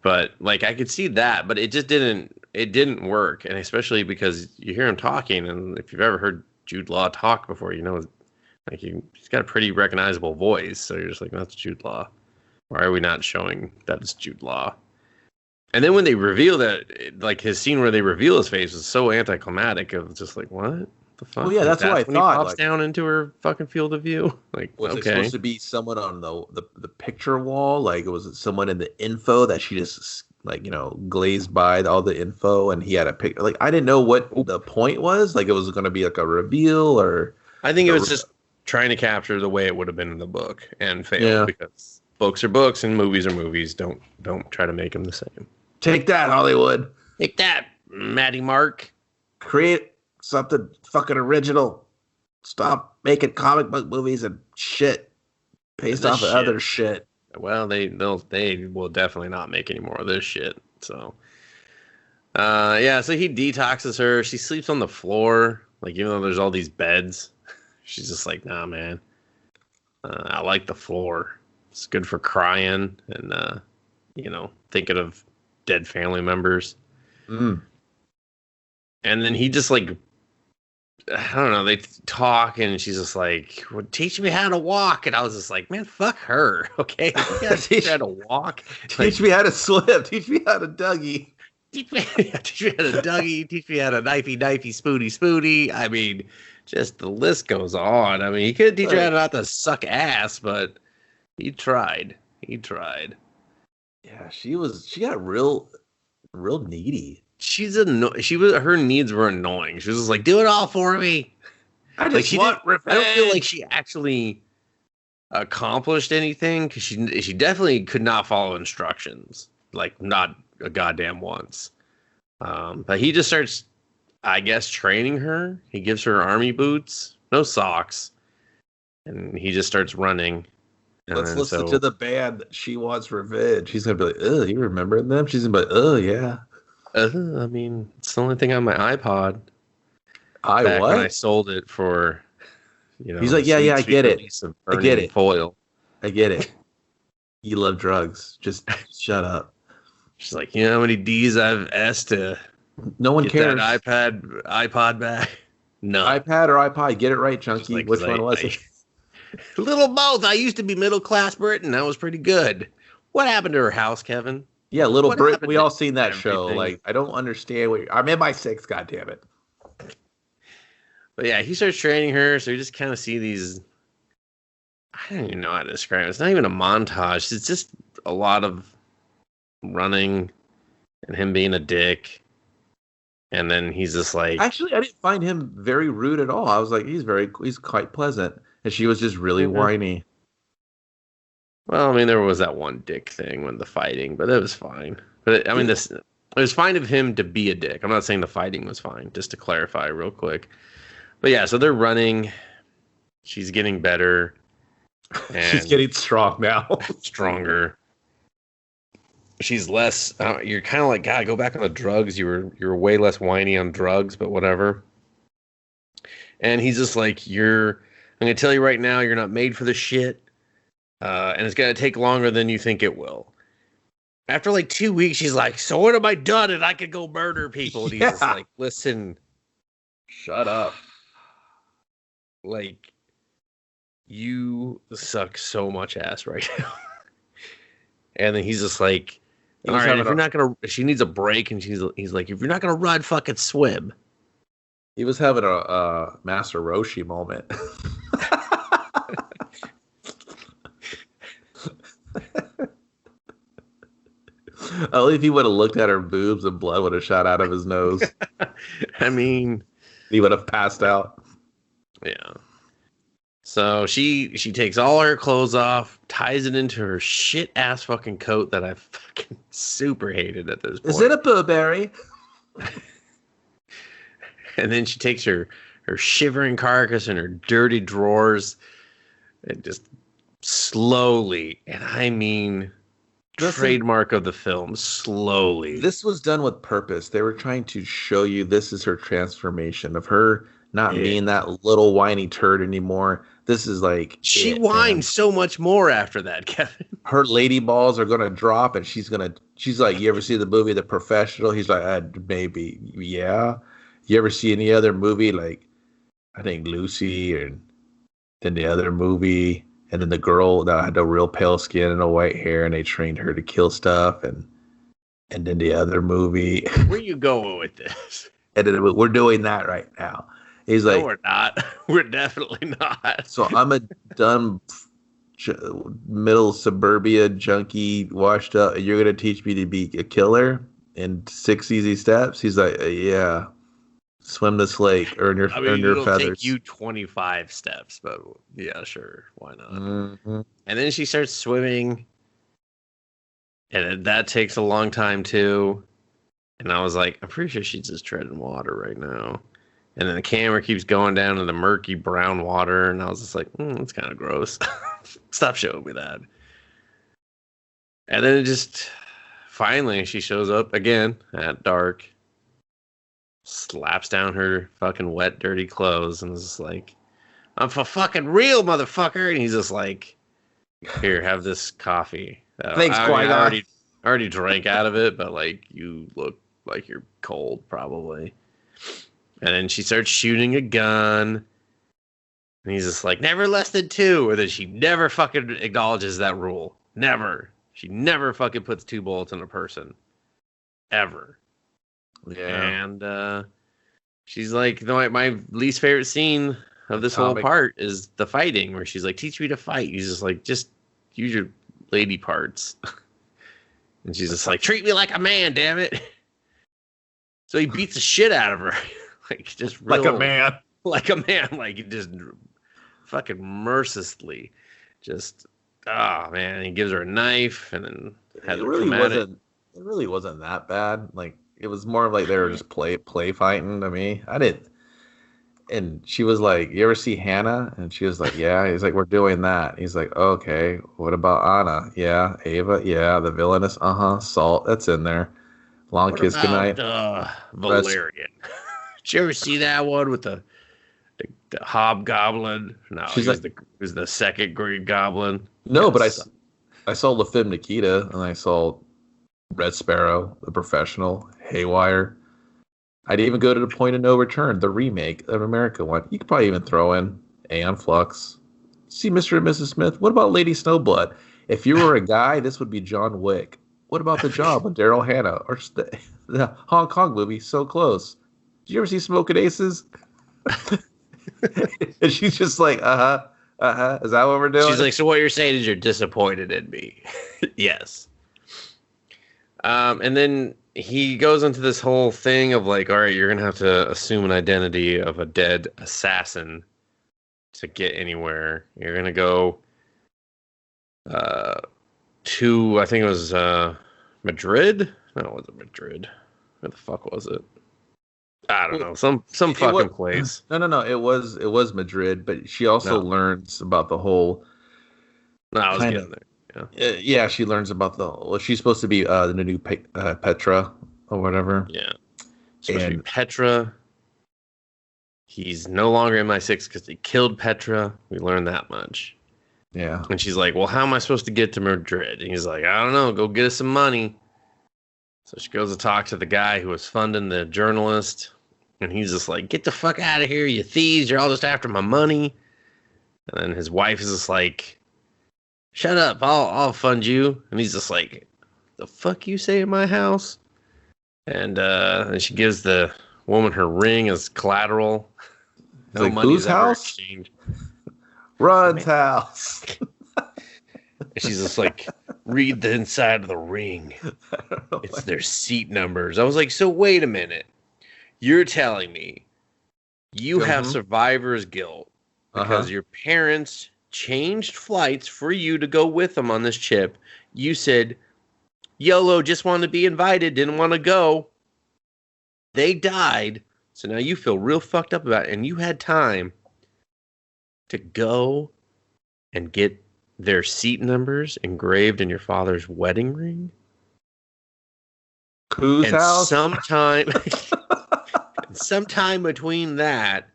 But like I could see that, but it just didn't work. And especially because you hear him talking, and if you've ever heard Jude Law talk before, like he's got a pretty recognizable voice. So you're just like, that's Jude Law. Why are we not showing that it's Jude Law? And then when they reveal that, like his scene where they reveal his face was so anticlimactic. It was just like, what the fuck? Well, yeah, that's what I when thought. He pops down into her fucking field of view. Like, was it supposed to be someone on the picture wall? Like, was it someone in the info that she just glazed by all the info and he had a picture? Like, I didn't know what the point was. Like, it was going to be like a reveal, or I think it was just trying to capture the way it would have been in the book and failed because books are books and movies are movies. Don't try to make them the same. Take that, Hollywood. Take that, Matty Mark. Create something fucking original. Stop making comic book movies and shit based off of other shit. Well, they will definitely not make any more of this shit. So, so he detoxes her. She sleeps on the floor. Like, even though there's all these beds, she's just like, nah, man. I like the floor. It's good for crying and, thinking of dead family members. And then he just like, I don't know, they talk and she's just like, well, teach me how to walk. And I was just like, man, fuck her. Okay. Teach me how to walk. Teach me how to swim. Teach me how to Dougie. teach me how to Dougie, teach me how to knifey, spooty. I mean, just the list goes on. I mean, he could teach her how not to suck ass, but he tried. He tried. Yeah, she got real needy. Her needs were annoying. She was just like, do it all for me. I just want revenge. I don't feel like she actually accomplished anything because she definitely could not follow instructions, like not a goddamn once. But he just starts, I guess, training her. He gives her army boots, no socks, and he just starts running. Let's listen to the band. She Wants Revenge. He's gonna be like, "Oh, you remember them?" She's gonna be like, "Oh yeah." I mean, it's the only thing on my iPod. Back when I sold it for, He's like, yeah, I get it. I get it. Foil. I get it. You love drugs. Just shut up. She's like, you know how many D's I've asked to no one cares. That iPod back? No. iPad or iPod? Get it right, Chunky. Which one was it? Little both. I used to be middle class Britain. That was pretty good. What happened to her house, Kevin? Yeah, Little Britain. We all seen that show. Like, I don't understand. I'm in my sixth. God damn it. But yeah, he starts training her, so you just kind of see these. I don't even know how to describe it. It's not even a montage. It's just a lot of running and him being a dick. And then he's just like. Actually, I didn't find him very rude at all. I was like, he's quite pleasant. And she was just really whiny. Well, I mean, there was that one dick thing when the fighting, but it was fine. But I mean, it was fine of him to be a dick. I'm not saying the fighting was fine, just to clarify real quick. But yeah, so they're running. She's getting better. And she's getting strong now. Stronger. She's less. You're kind of like, God, go back on the drugs. You were way less whiny on drugs, but whatever. And he's just like, I'm gonna tell you right now, you're not made for this shit, and it's gonna take longer than you think it will. After like 2 weeks, she's like, so what have I done? And I could go murder people. And he's just like, listen, shut up. Like, you suck so much ass right now. And then he's just like, all right, if you're not gonna, she needs a break, and he's like, if you're not gonna run, fucking swim. He was having a Master Roshi moment. Only if he would have looked at her boobs and blood would have shot out of his nose. I mean, he would have passed out. Yeah. So she takes all her clothes off, ties it into her shit ass fucking coat that I fucking super hated at this point. Is it a Burberry? And then she takes her shivering carcass and her dirty drawers and just slowly, and I mean trademark of the film, slowly. This was done with purpose. They were trying to show you this is her transformation of her not being that little whiny turd anymore. This is like she whined so much more after that, Kevin. Her lady balls are gonna drop, and she's like, you ever see the movie The Professional? He's like, maybe, yeah. You ever see any other movie like, I think Lucy, and then the other movie, and then the girl that had the real pale skin and a white hair, and they trained her to kill stuff, and then the other movie. Where you going with this? And then we're doing that right now. He's like, no, we're not. We're definitely not. So I'm a dumb middle suburbia junkie, washed up, and you're gonna teach me to be a killer in 6 easy steps? He's like, yeah. Swim this lake, earn your feathers. Take you 25 steps, but yeah, sure, why not? Mm-hmm. And then she starts swimming, and that takes a long time too. And I was like, I'm pretty sure she's just treading water right now. And then the camera keeps going down to the murky brown water, and I was just like, that's kind of gross. Stop showing me that. And then it just finally she shows up again at dark. Slaps down her fucking wet, dirty clothes and is just like, I'm for fucking real, motherfucker. And he's just like, here, have this coffee. Thanks, Qui-Gon. I already drank out of it, but like, you look like you're cold, probably. And then she starts shooting a gun. And he's just like, never less than 2. Or that she never fucking acknowledges that rule. Never. She never fucking puts 2 bullets in a person. Ever. Yeah. And she's like, no, my least favorite scene of this whole Atomic. part is the fighting, where she's like, teach me to fight. He's just like, just use your lady parts. And she's just like, treat me like a man, damn it. So he beats the shit out of her. Like, just real, Like a man. Like a man. Like, just fucking mercilessly. Just, oh, man. He gives her a knife and then has It her really come at it. wasn't. It really wasn't that bad. Like it was more of like they were just play fighting to me. I didn't. And she was like, "You ever see Hannah?" And she was like, "Yeah." He's like, "We're doing that." He's like, "Okay. What about Anna?" "Yeah." "Ava?" "Yeah." "The villainous?" "Uh-huh." "Salt." That's in there. "Long What kiss goodnight." about Valerian? Did you ever see that one with the hobgoblin? No, She's he was like, he was the second grade goblin. "No, but Yes. I saw La Femme Nikita and I saw Red Sparrow, The Professional, Haywire. I'd even go to The Point of No Return, the remake of America one. You could probably even throw in Aeon Flux. See Mr. and Mrs. Smith. What about Lady Snowblood? If you were a guy, this would be John Wick. What about The Job with Daryl Hannah? Or the Hong Kong movie, So Close. Did you ever see Smoking Aces? And she's just like, uh-huh, uh-huh. Is that what we're doing? She's like, so what you're saying is you're disappointed in me? Yes. And then he goes into this whole thing of like, all right, you're gonna have to assume an identity of a dead assassin to get anywhere. You're gonna go to, I think it was Madrid. No, it wasn't Madrid. Where the fuck was it? I don't know. Some fucking place. No. It was Madrid, but she also learns about the whole No, I was kind getting of. there. Yeah, she learns about the. Well, she's supposed to be the new Petra or whatever. Yeah, supposed to be Petra. He's no longer MI6 because they killed Petra. We learned that much. Yeah. And she's like, well, how am I supposed to get to Madrid? And he's like, I don't know. Go get us some money. So she goes to talk to the guy who was funding the journalist. And he's just like, get the fuck out of here, you thieves. You're all just after my money. And then his wife is just like, shut up. I'll fund you. And he's just like, the fuck you say in my house? And she gives the woman her ring as collateral. No like, whose house? Exchanged. Ron's house. She's just like, read the inside of the ring. It's their seat numbers. I was like, so wait a minute. You're telling me you have survivor's guilt because your parents changed flights for you to go with them on this trip. You said, YOLO, just wanted to be invited, didn't want to go. They died. So now you feel real fucked up about it. And you had time to go and get their seat numbers engraved in your father's wedding ring. Whose house? Sometime between that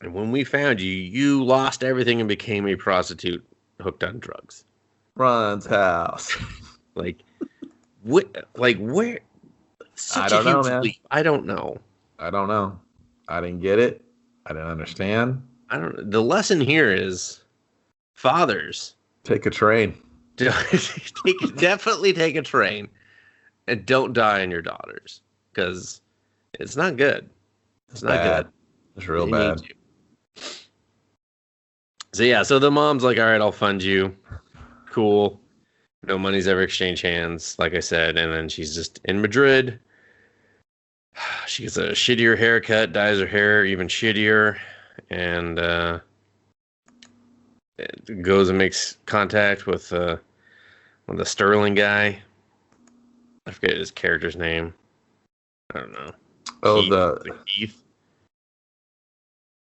and when we found you, you lost everything and became a prostitute hooked on drugs. Ron's house. Like, what? Like, where? Such a huge leap. I don't know. I didn't get it. I didn't understand. The lesson here is fathers. Take a train. Definitely take a train. And don't die on your daughters. Because it's not good. It's not bad. Good. It's real bad. So yeah, so the mom's like, all right, I'll fund you. Cool. No money's ever exchanged hands, like I said. And then she's just in Madrid. She gets a shittier haircut, dyes her hair even shittier. And goes and makes contact with the Sterling guy. I forget his character's name. I don't know. Oh, Keith.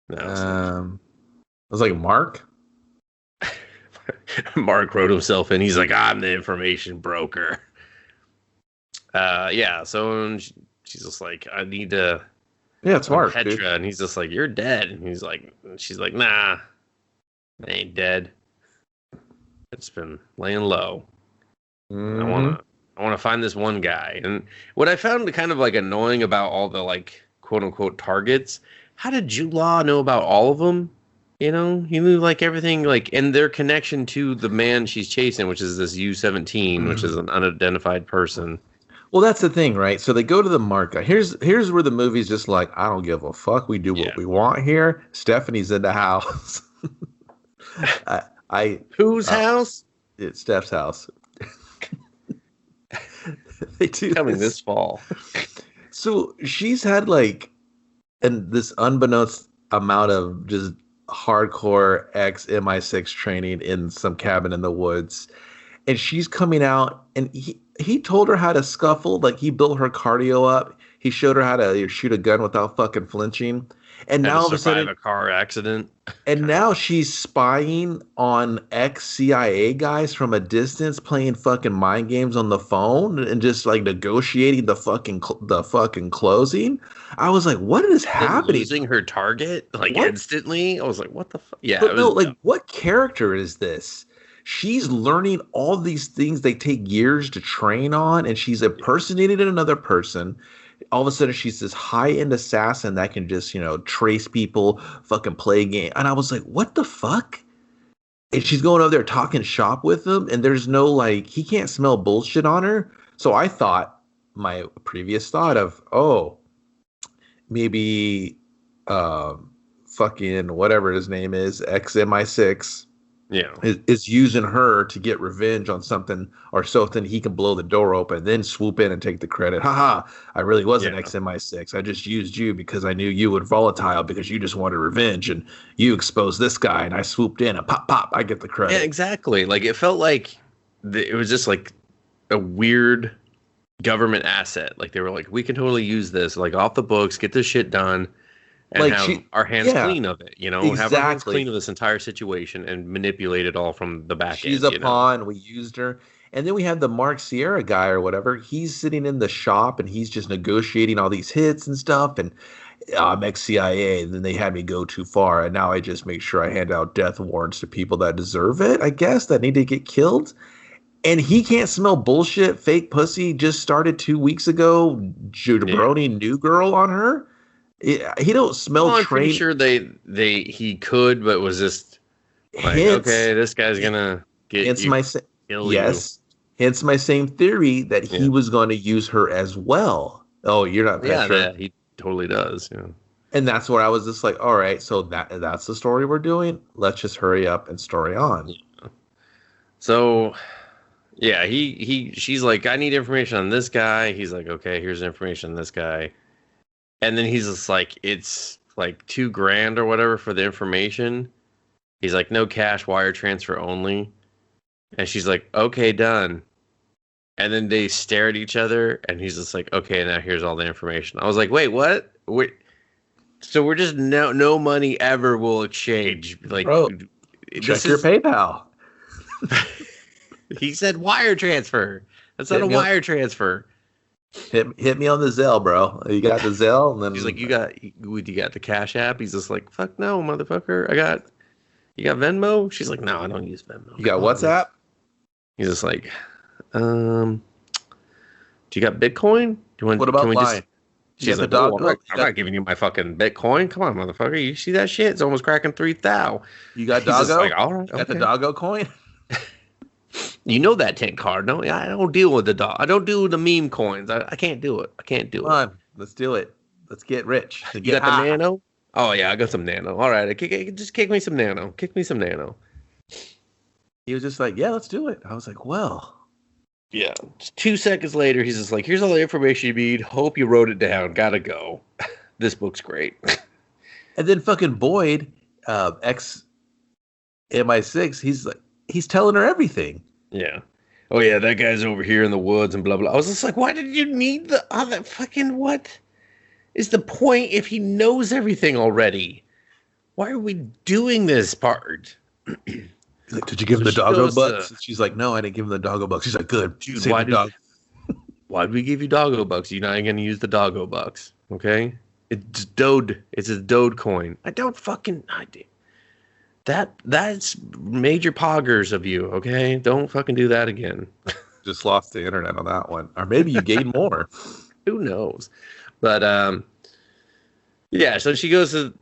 No, it was like Mark. Mark wrote himself in. He's like, I'm the information broker. Yeah. So she's just like, I need to. Yeah, it's Mark. Petra, dude. And he's just like, you're dead. And she's like, nah, I ain't dead. It's been laying low. Mm-hmm. I want to find this one guy. And what I found kind of like annoying about all the like quote unquote targets, how did Jude Law know about all of them? You know, he knew like everything, like, and their connection to the man she's chasing, which is this U-17, which is an unidentified person. Well, that's the thing, right? So they go to the Mark guy. Here's where the movie's just like, I don't give a fuck. We do Yeah. what we want here. Stephanie's in the house. I Whose house? it's Steph's house. They do Coming this. this fall. So she's had like this unbeknownst amount of just hardcore ex MI6 training in some cabin in the woods. And she's coming out and he told her how to scuffle. Like he built her cardio up. He showed her how to shoot a gun without fucking flinching. And Had now to all of a survive sudden, a car accident. and now she's spying on ex-CIA guys from a distance, playing fucking mind games on the phone and just like negotiating the fucking closing. I was like, what is happening? Losing her target like What? instantly. I was like, what the fuck? Yeah, But it no, was like, what character is this? She's learning all these things they take years to train on, and she's impersonating another person. All of a sudden, she's this high-end assassin that can just, trace people, fucking play game. And I was like, what the fuck? And she's going over there talking shop with him, and there's no, like, he can't smell bullshit on her. So I thought, my previous thought of, oh, maybe fucking whatever his name is, XMI6 yeah. is using her to get revenge on something or something. He can blow the door open, then swoop in and take the credit. Haha, I really wasn't XMI6. I just used you because I knew you would volatile because you just wanted revenge and you exposed this guy and I swooped in and pop, pop, I get the credit. Yeah, exactly. Like it felt like it was just like a weird government asset. Like they were like, we can totally use this, like off the books, get this shit done. And Like have our hands clean of it, have our hands exactly. clean of this entire situation and manipulate it all from the back She's end. a pawn. We used her. And then we have the Mark Sierra guy or whatever. He's sitting in the shop and he's just negotiating all these hits and stuff. And I'm ex-CIA. And then they had me go too far. And now I just make sure I hand out death warrants to people that deserve it, I guess, that need to get killed. And he can't smell bullshit. Fake pussy just started 2 weeks ago. Jabroni new girl on her. He don't smell I'm train. pretty sure he could, but was just like, Hence, okay, this guy's gonna get hence you, my kill yes. Hence my same theory that he was going to use her as well. Oh, you're not Petra. Yeah, he totally does. Yeah. And that's where I was just like, all right, so that's the story we're doing. Let's just hurry up and story on. Yeah. So, yeah, she's like, I need information on this guy. He's like, okay, here's information on this guy. And then he's just like, it's like $2,000 or whatever for the information. He's like, no cash, wire transfer only. And she's like, okay, done. And then they stare at each other, and he's just like, okay, now here's all the information. I was like, wait, what? So we're just no money ever will exchange. Like, bro, check your PayPal. He said wire transfer. That's not a wire transfer. Hit me on the Zelle, bro. You got the Zelle, and then he's like, you got the Cash App? He's just like, fuck no, motherfucker. You got Venmo? She's like, no, I don't use Venmo. You got WhatsApp? He's just like, do you got Bitcoin? What about Line? She's like, I'm not giving you my fucking Bitcoin. Come on, motherfucker. You see that shit? It's almost cracking 3,000. You got Doggo? Like, all right, got the Doggo coin? You know that 10 card. No, I don't deal with the dog. I don't do the meme coins. I can't do it. Come on, let's do it. Let's get rich. You got the Nano? Oh yeah, I got some Nano. All right, just kick me some Nano. Kick me some Nano. He was just like, yeah, let's do it. I was like, well. Yeah. Just 2 seconds later, he's just like, here's all the information you need. Hope you wrote it down. Gotta go. This book's great. And then fucking Boyd, ex MI6, he's telling her everything. Yeah. Oh yeah, that guy's over here in the woods and blah blah. I was just like, why did you need the other fucking what is the point if he knows everything already? Why are we doing this part? Like, did you give him the doggo bucks? She's like, no, I didn't give him the doggo bucks. She's like, good. Dude, why did we give you doggo bucks? You're not going to use the doggo bucks, okay? It's Dode. It's a Dode coin. I did. That's major poggers of you, okay? Don't fucking do that again. Just lost the internet on that one. Or maybe you gained more. Who knows? But, yeah, so she goes to,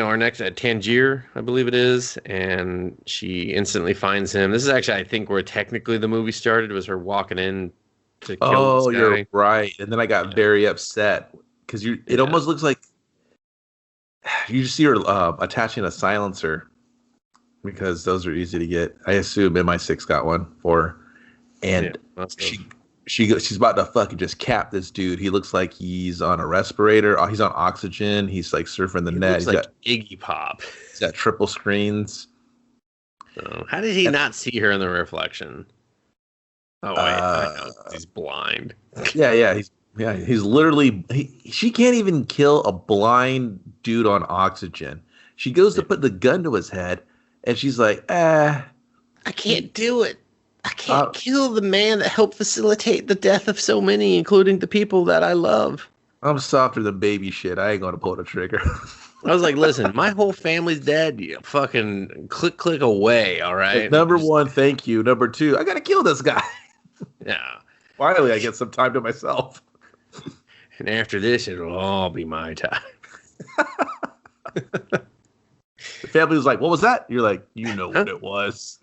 our next at Tangier, I believe it is, and she instantly finds him. This is actually, I think, where technically the movie started, was her walking in to kill this Oh, you're guy. right. And then I got very upset because it Yeah. almost looks like you just see her attaching a silencer because those are easy to get. I assume MI6 got one for her. Yeah. And Must have. she's about to fucking just cap this dude. He looks like he's on a respirator. Oh, he's on oxygen. He's like surfing the He net. looks like Iggy Pop. He's got triple screens. So, how did he And, not see her in the reflection? Oh wait, I know he's blind. He's literally she can't even kill a blind dude on oxygen. She goes to put the gun to his head, and she's like, I can't do it. I can't kill the man that helped facilitate the death of so many, including the people that I love. I'm softer than baby shit. I ain't gonna pull the trigger. I was like, listen, my whole family's dead. You fucking click away, all right? Like, number one, thank you. Number two, I gotta kill this guy. Yeah. Finally, I get some time to myself. And after this, it'll all be my time. The family was like, what was that? You're like, you know what it was.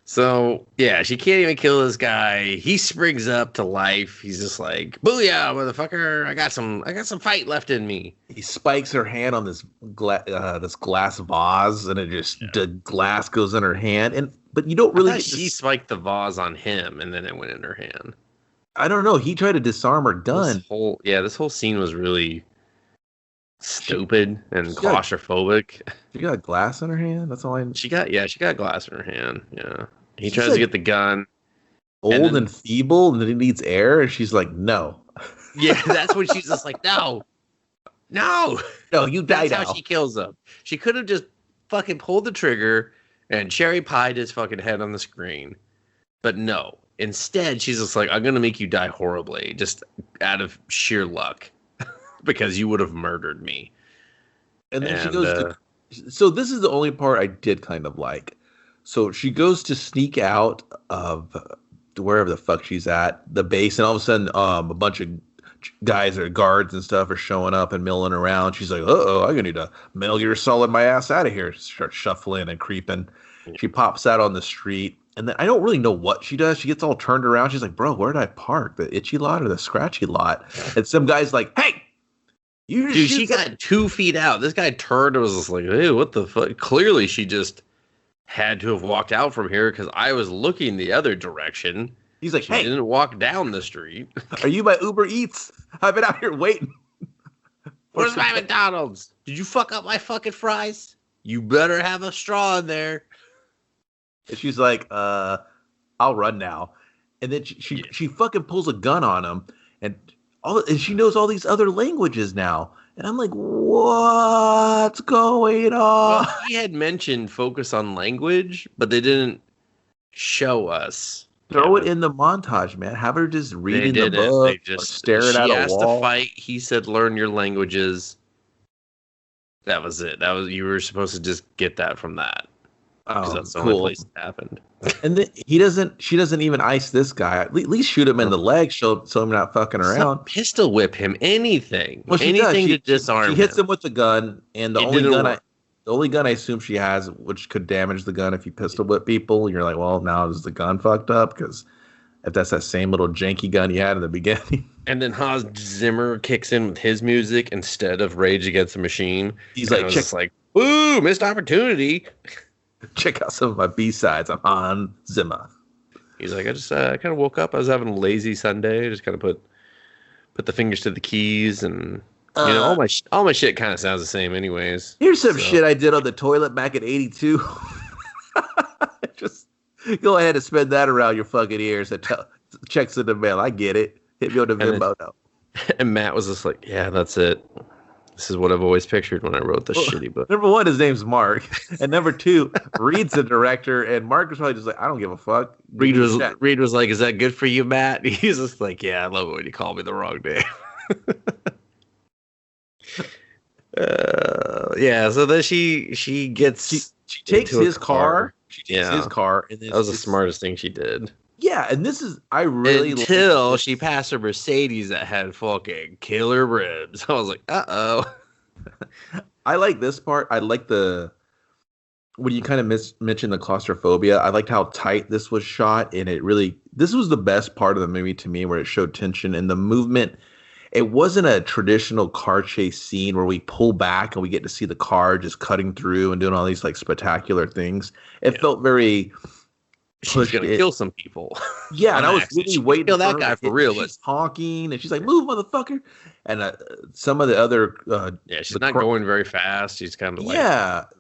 So, yeah, she can't even kill this guy. He springs up to life. He's just like, booyah, motherfucker. I got some fight left in me. He spikes her hand on this glass vase, and it just the glass goes in her hand. But you don't really. She spiked the vase on him, and then it went in her hand. I don't know. He tried to disarm her gun. This whole scene was really stupid and claustrophobic. She got glass in her hand. That's all I. She got glass in her hand. Yeah. He tries to get the gun. Old and feeble, and then he needs air, and she's like, no. Yeah, that's when she's just like, no, you die now. That's how she kills him. She could have just fucking pulled the trigger and cherry pied his fucking head on the screen. But no. Instead, she's just like, I'm going to make you die horribly, just out of sheer luck, because you would have murdered me. And then she goes so this is the only part I did kind of like. So she goes to sneak out of wherever the fuck she's at, the base, and all of a sudden a bunch of guys or guards and stuff are showing up and milling around. She's like, uh-oh, I'm going to need to Metal Gear Solid my ass out of here. Starts shuffling and creeping. She pops out on the street, and then I don't really know what she does. She gets all turned around. She's like, bro, where did I park? The itchy lot or the scratchy lot? And some guy's like, hey! Dude, she got 2 feet out. This guy turned and was just like, hey, what the fuck? Clearly, she just had to have walked out from here because I was looking the other direction. He's like, hey. She didn't walk down the street. Are you my Uber Eats? I've been out here waiting. Where's my McDonald's? Did you fuck up my fucking fries? You better have a straw in there. And she's like, I'll run now. And then she fucking pulls a gun on him, and she knows all these other languages now. And I'm like, what's going on? Well, he had mentioned focus on language, but they didn't show us. Throw it in the montage, man. Have her just reading the book, or staring at a wall. She asked to fight. He said, learn your languages. That was it. You were supposed to just get that from that. Because that's the only place it happened. And then she doesn't even ice this guy. At least shoot him in the leg, so him not fucking around. Pistol whip him, anything. Well, anything to disarm him. She hits him with the gun, and the only gun I assume she has, which could damage the gun if you pistol whip people. You're like, well, now is the gun fucked up? Because if that's that same little janky gun you had in the beginning. And then Hans Zimmer kicks in with his music instead of Rage Against the Machine. He's like, ooh, missed opportunity. Check out some of my B-sides. I'm Hans Zimmer. He's like, I just kind of woke up. I was having a lazy Sunday. Just kind of put the fingers to the keys, and all my shit kind of sounds the same, anyways. Here's some shit I did on the toilet back in '82. Just go ahead and spin that around your fucking ears and checks in the mail. I get it. Hit me on the Venmo now. And Matt was just like, yeah, that's it. This is what I've always pictured when I wrote this shitty book. Number one, his name's Mark. And number two, Reed's the director. And Mark was probably just like, I don't give a fuck. Reed was like, is that good for you, Matt? He's just like, yeah, I love it when you call me the wrong name. So then she takes his car. She takes his car. And that was the smartest thing she did. Yeah, and this is until she passed her Mercedes that had fucking killer ribs. I was like, uh-oh. I like this part. I like the when you kind of mentioned the claustrophobia, I liked how tight this was shot, and this was the best part of the movie to me, where it showed tension and the movement. It wasn't a traditional car chase scene where we pull back and we get to see the car just cutting through and doing all these like spectacular things. It felt very she's gonna kill some people. Yeah, and I was really waiting kill that guy for real. She's honking, and she's like, "Move, motherfucker!" And some of the other, she's not going very fast. She's kind of like,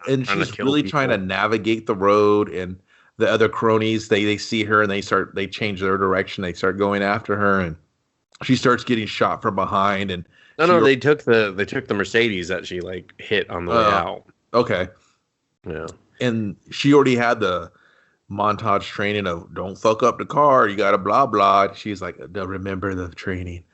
and she's really trying to navigate the road. And the other cronies, they see her and they change their direction. They start going after her, and she starts getting shot from behind. And they took the Mercedes that she like hit on the way out. Okay, yeah, and she already had the montage training of don't fuck up the car, you gotta blah blah. She's like, remember the training.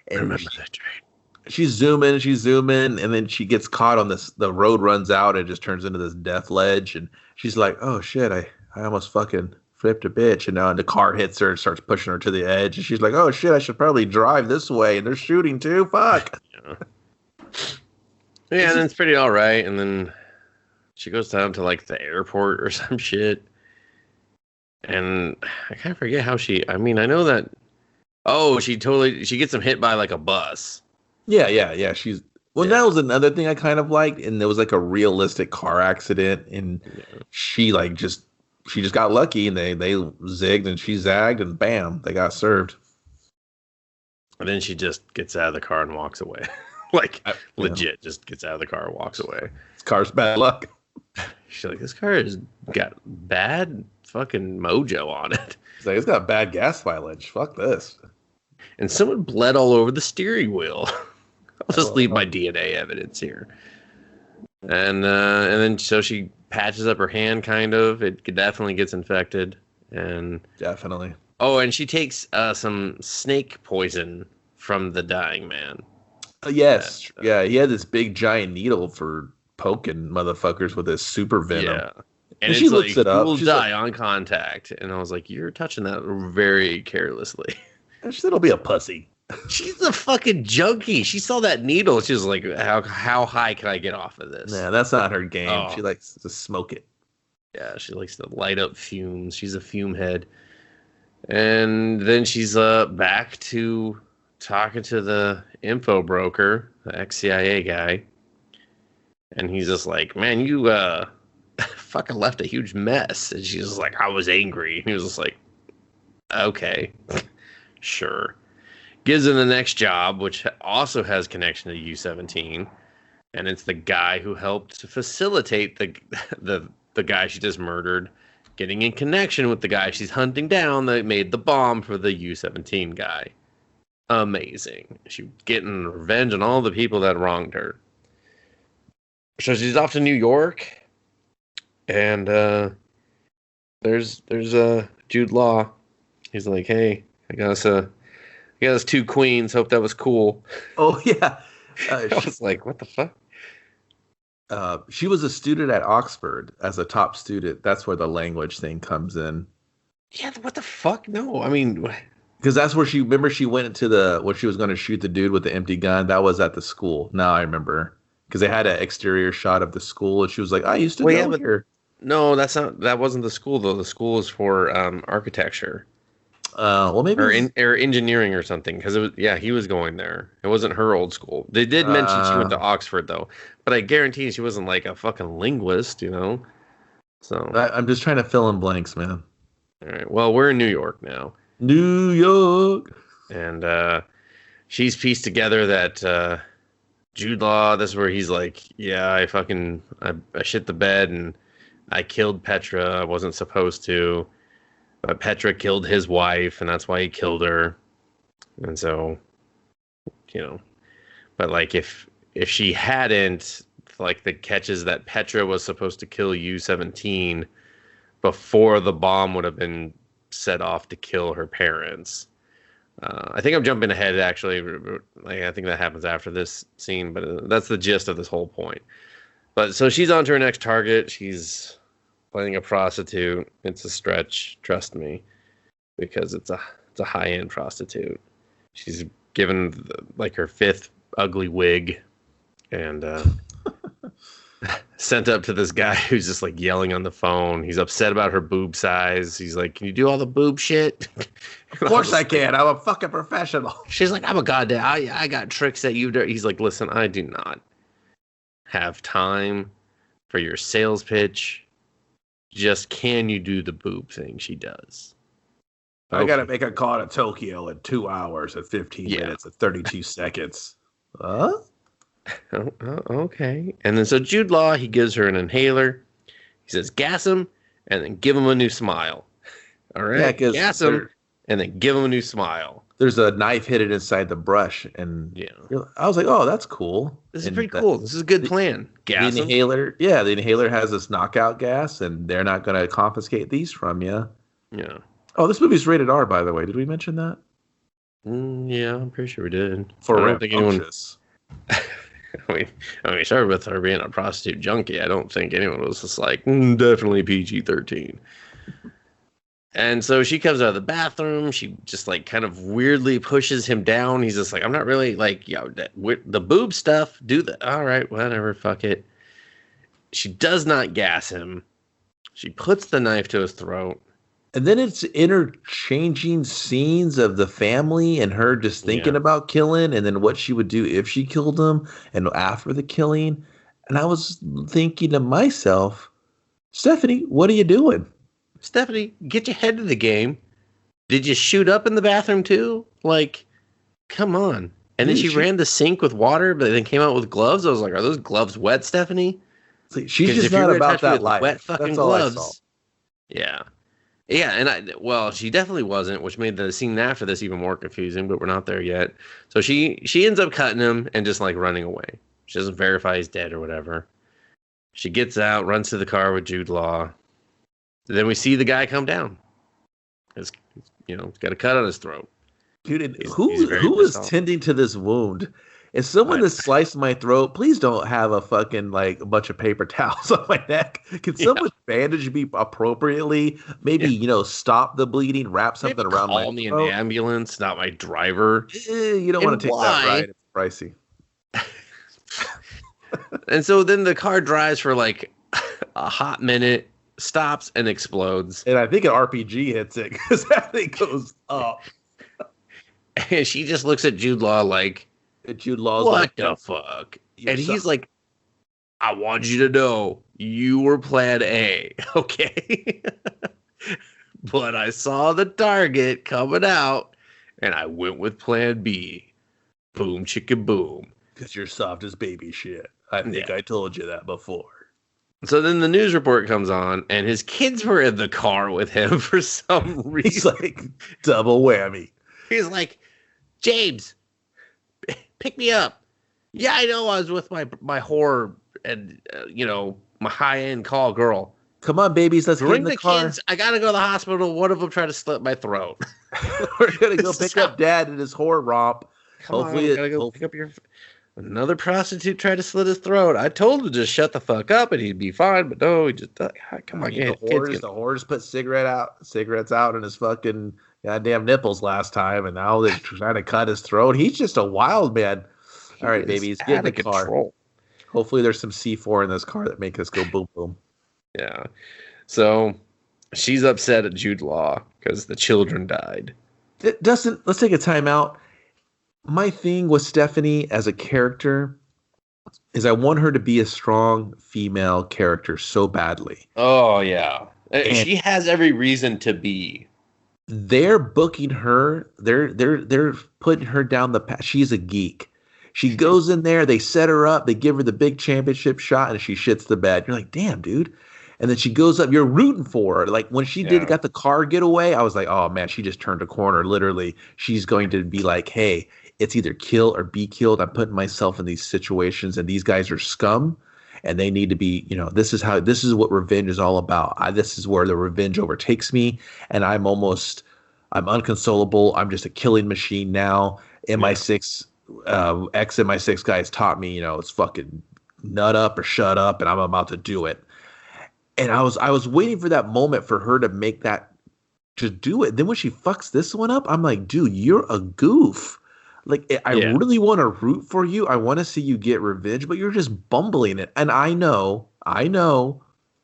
And remember that training. She's zooming, and then she gets caught on this. The road runs out and it just turns into this death ledge, and she's like, oh shit, I almost fucking flipped a bitch. And the car hits her and starts pushing her to the edge, and she's like, oh shit, I should probably drive this way, and they're shooting too, fuck. Yeah, and it's pretty all right. And then she goes down to like the airport or some shit. And I kind of forget how I know that. Oh, she gets him hit by like a bus. Yeah. That was another thing I kind of liked, and there was like a realistic car accident, and she just got lucky, and they zigged and she zagged, and bam, they got served. And then she just gets out of the car and walks away, legit, just gets out of the car and walks away. This car's bad luck. She's like, this car has got bad fucking mojo on it. It's like, it's got bad gas mileage. Fuck this. And someone bled all over the steering wheel. I'll just leave my DNA evidence here. And then so she patches up her hand, kind of. It definitely gets infected. And definitely. Oh, and she takes some snake poison from the dying man. Yes. Yeah, he had this big giant needle for poking motherfuckers with his super venom. Yeah. And she looks it up. You will die on contact. And I was like, you're touching that very carelessly. And she said, it'll be a pussy. She's a fucking junkie. She saw that needle. She was like, how high can I get off of this? Yeah, that's not her game. Oh. She likes to smoke it. Yeah, she likes to light up fumes. She's a fume head. And then she's back to talking to the info broker, the ex-CIA guy. And he's just like, man, you fucking left a huge mess. And she's just like, I was angry. And he was just like, okay, sure. Gives him the next job, which also has connection to U-17. And it's the guy who helped to facilitate the guy she just murdered getting in connection with the guy she's hunting down that made the bomb for the U-17 guy. Amazing. She's getting revenge on all the people that wronged her. So she's off to New York, and there's Jude Law. He's like, hey, I got us two queens. Hope that was cool. Oh yeah. I was like, what the fuck? She was a student at Oxford as a top student. That's where the language thing comes in. Yeah, what the fuck? No, I mean, because that's where she went into where she was going to shoot the dude with the empty gun. That was at the school. Now I remember. Because they had an exterior shot of the school, and she was like, I used to go here. No, that wasn't the school, though. The school is for architecture. Well, maybe or engineering or something. Because he was going there. It wasn't her old school. They did mention she went to Oxford, though. But I guarantee she wasn't like a fucking linguist, you know? So I'm just trying to fill in blanks, man. All right. Well, we're in New York now. New York. And she's pieced together that Jude Law, this is where he's like, yeah, I shit the bed and I killed Petra. I wasn't supposed to. But Petra killed his wife, and that's why he killed her. And so, you know, but like if she hadn't, like the catch is that Petra was supposed to kill U-17 before the bomb would have been set off to kill her parents. I think I'm jumping ahead, actually. Like, I think that happens after this scene, but that's the gist of this whole point. But so she's on to her next target. She's playing a prostitute. It's a stretch, trust me, because it's a high-end prostitute. She's given like her fifth ugly wig, and Sent up to this guy who's just like yelling on the phone. He's upset about her boob size. He's like, "Can you do all the boob shit?" Of course I can. I'm a fucking professional. She's like, "I'm a goddamn. I got tricks that you do." He's like, "Listen, I do not have time for your sales pitch. Just can you do the boob thing?" She does. I gotta make a call to Tokyo in 2 hours and 15 Yeah. minutes and 32 seconds. Huh? Oh, okay. And then so Jude Law, he gives her an inhaler. He says, "Gas him, and then give him a new smile." All right. Yeah, 'cause gas him, and then give him a new smile. There's a knife hidden inside the brush, and I was like, "Oh, that's cool. This is pretty cool. This is a good plan." Gas the inhaler, the inhaler has this knockout gas, and they're not going to confiscate these from you. Yeah. Oh, this movie's rated R, by the way. Did we mention that? Yeah, I'm pretty sure we did. For I don't think anyone. I mean, we started with her being a prostitute junkie. I don't think anyone was just like, definitely PG-13. And so she comes out of the bathroom. She just like kind of weirdly pushes him down. He's just like, "I'm not really like, the boob stuff. Do that. All right, whatever. Fuck it." She does not gas him. She puts the knife to his throat. And then it's interchanging scenes of the family and her just thinking about killing, and then what she would do if she killed him and after the killing. And I was thinking to myself, Stephanie, what are you doing? Stephanie, get your head to the game. Did you shoot up in the bathroom too? Like, come on. And then she ran the sink with water, but then came out with gloves. I was like, are those gloves wet, Stephanie? She's just not about that life. Wet fucking That's all I saw. gloves. Yeah. Yeah, and she definitely wasn't, which made the scene after this even more confusing, but we're not there yet. So she ends up cutting him and just like running away. She doesn't verify he's dead or whatever. She gets out, runs to the car with Jude Law. Then we see the guy come down. He's got a cut on his throat. Dude, who is tending to this wound? If someone has sliced my throat, please don't have a fucking like a bunch of paper towels on my neck. Can someone bandage me appropriately? Maybe stop the bleeding, wrap something around my throat. Call me an ambulance, not my driver. You don't want to take that ride. It's pricey. And so then the car drives for like a hot minute, stops and explodes. And I think an RPG hits it because that thing goes up. And she just looks at Jude Law like, Jude Law's what like, the fuck? And he's like, "I want you to know you were plan A, okay? But I saw the target coming out and I went with plan B. Boom, chicka boom. Because you're soft as baby shit. I think I told you that before." So then the news report comes on and his kids were in the car with him for some reason. He's like, double whammy. He's like, "James, pick me up." "Yeah, I know. I was with my whore and my high-end call girl." "Come on, babies, let's get in the car. Kids. I gotta go to the hospital. One of them tried to slit my throat." We're gonna go pick up Dad in his whore romp. Hopefully, gotta go pick up another prostitute tried to slit his throat. I told him to just shut the fuck up and he'd be fine, but no, he just come on. The whores put cigarettes out in his fucking goddamn nipples last time, and now they're trying to cut his throat. He's just a wild man. All right, babies, get in the car. Control. Hopefully there's some C4 in this car that make us go boom boom. Yeah. So she's upset at Jude Law because the children died. Dustin, let's take a time out. My thing with Stephanie as a character is I want her to be a strong female character so badly. Oh yeah. And she has every reason to be. They're booking her. They're putting her down the path. She's a geek. She goes in there. They set her up. They give her the big championship shot, and she shits the bed. You're like, damn, dude. And then she goes up. You're rooting for her. Like when she got the car getaway, I was like, oh man, she just turned a corner. Literally, she's going to be like, hey, it's either kill or be killed. I'm putting myself in these situations, and these guys are scum. And they need to be, this is what revenge is all about. This is where the revenge overtakes me. And I'm unconsolable. I'm just a killing machine now. MI6, ex-MI6 guys taught me, it's fucking nut up or shut up. And I'm about to do it. And I was waiting for that moment for her to make that, to do it. Then when she fucks this one up, I'm like, dude, you're a goof. like I Yeah. really want to root for you. I want to see you get revenge, but you're just bumbling it. And I know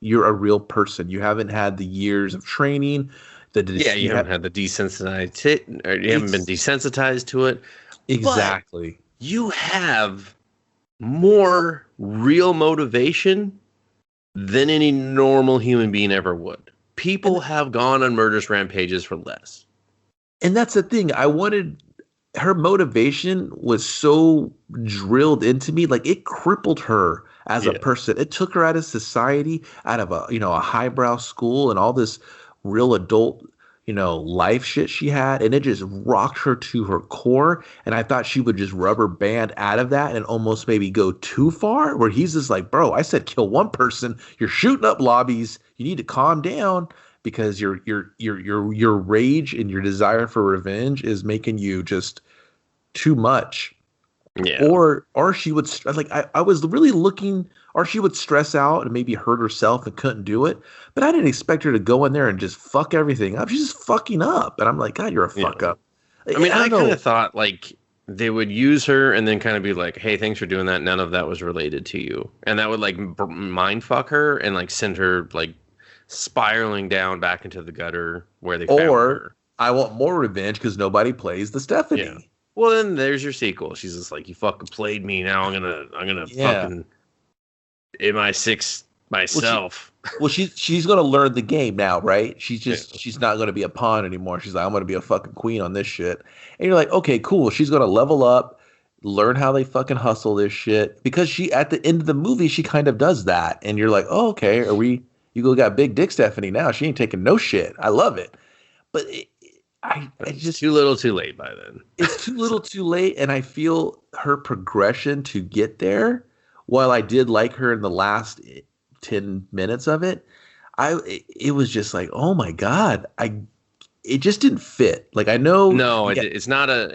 you're a real person. You haven't had the years of training. Yeah, you You haven't have had the desensitized, or you haven't been it's desensitized to it, but exactly. you have more real motivation than any normal human being ever would. People And have gone on murderous rampages for less. and that's the thing. I wanted her motivation was so drilled into me, like it crippled her as a Yeah. person. It took her out of society, out of a highbrow school and all this real adult life shit she had, and it just rocked her to her core. And I thought she would just rubber band out of that and almost maybe go too far, where he's just like, bro, I said kill one person, you're shooting up lobbies, you need to calm down because your rage and your desire for revenge is making you just too much. Yeah. Or she would like I was really looking, or she would stress out and maybe hurt herself and couldn't do it. But I didn't expect her to go in there and just fuck everything up. She's just fucking up, and I'm like, God, you're a Yeah. fuck up. I mean, I I don't kind know. of thought like they would use her and then kind of be like, "Hey, thanks for doing that. None of that was related to you," and that would like mind fuck her and like send her like spiraling down back into the gutter where they found Or her. I want more revenge because nobody plays the Yeah. Stephanie. Well, then there's your sequel. She's just like, "You fucking played me. Now I'm gonna Yeah. fucking MI6 Well, myself." she's gonna learn the game now, right? Yeah. She's not gonna be a pawn anymore. She's like, I'm gonna be a fucking queen on this shit. And you're like, okay, cool. She's gonna level up, learn how they fucking hustle this shit. Because she at the end of the movie, she kind of does that. And you're like, oh, okay, you go got big dick Stephanie now. She ain't taking no shit. I love it. But I It's just too little, too late by then. it's too little too late. And I feel her progression to get there, while I did like her in the last 10 minutes of it, it was just like, oh my God, it just didn't fit. Like I know, No, yeah, it's not a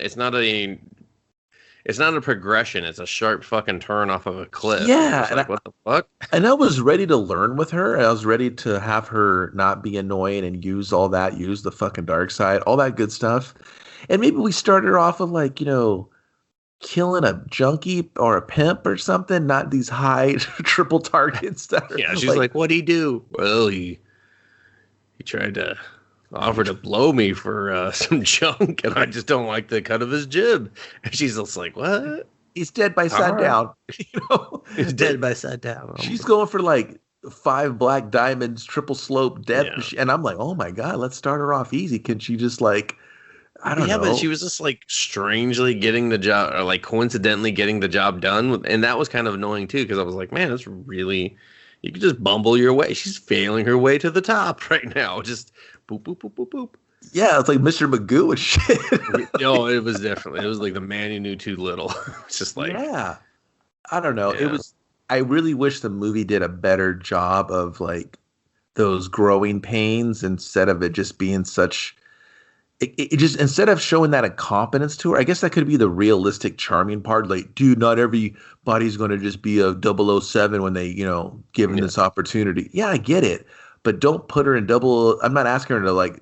progression. It's a sharp fucking turn off of a cliff. And you're yeah, just like, what the fuck? and I was ready to learn with her. And I was ready to have her not be annoying and use all that, use the fucking dark side, all that good stuff. And maybe we started her off with like, killing a junkie or a pimp or something, not these high triple targets that are Yeah, she's like, what'd he do? Well, he tried to offer to blow me for some junk, and I just don't like the cut of his jib. And she's just like, what? he's dead by All right. sundown. He's dead by sundown. She's going for like 5 black diamonds, triple slope death Yeah. machine. And I'm like, oh my God, let's start her off easy. Can she just like, I don't know. But she was just like strangely getting the job, or like coincidentally getting the job done, and that was kind of annoying too, because I was like, man, it's really, you could just bumble your way. She's failing her way to the top right now. Just boop boop boop boop boop. Yeah, it's like Mr. Magoo and shit. No, it was like the man who knew too little. It's just like, Yeah. I don't know. Yeah. I really wish the movie did a better job of like those growing pains instead of it just being such. It just, instead of showing that incompetence to her, I guess that could be the realistic, charming part. Like, dude, not everybody's going to just be a 007 when they, given this opportunity. Yeah, I get it. But don't put her in double. I'm not asking her to like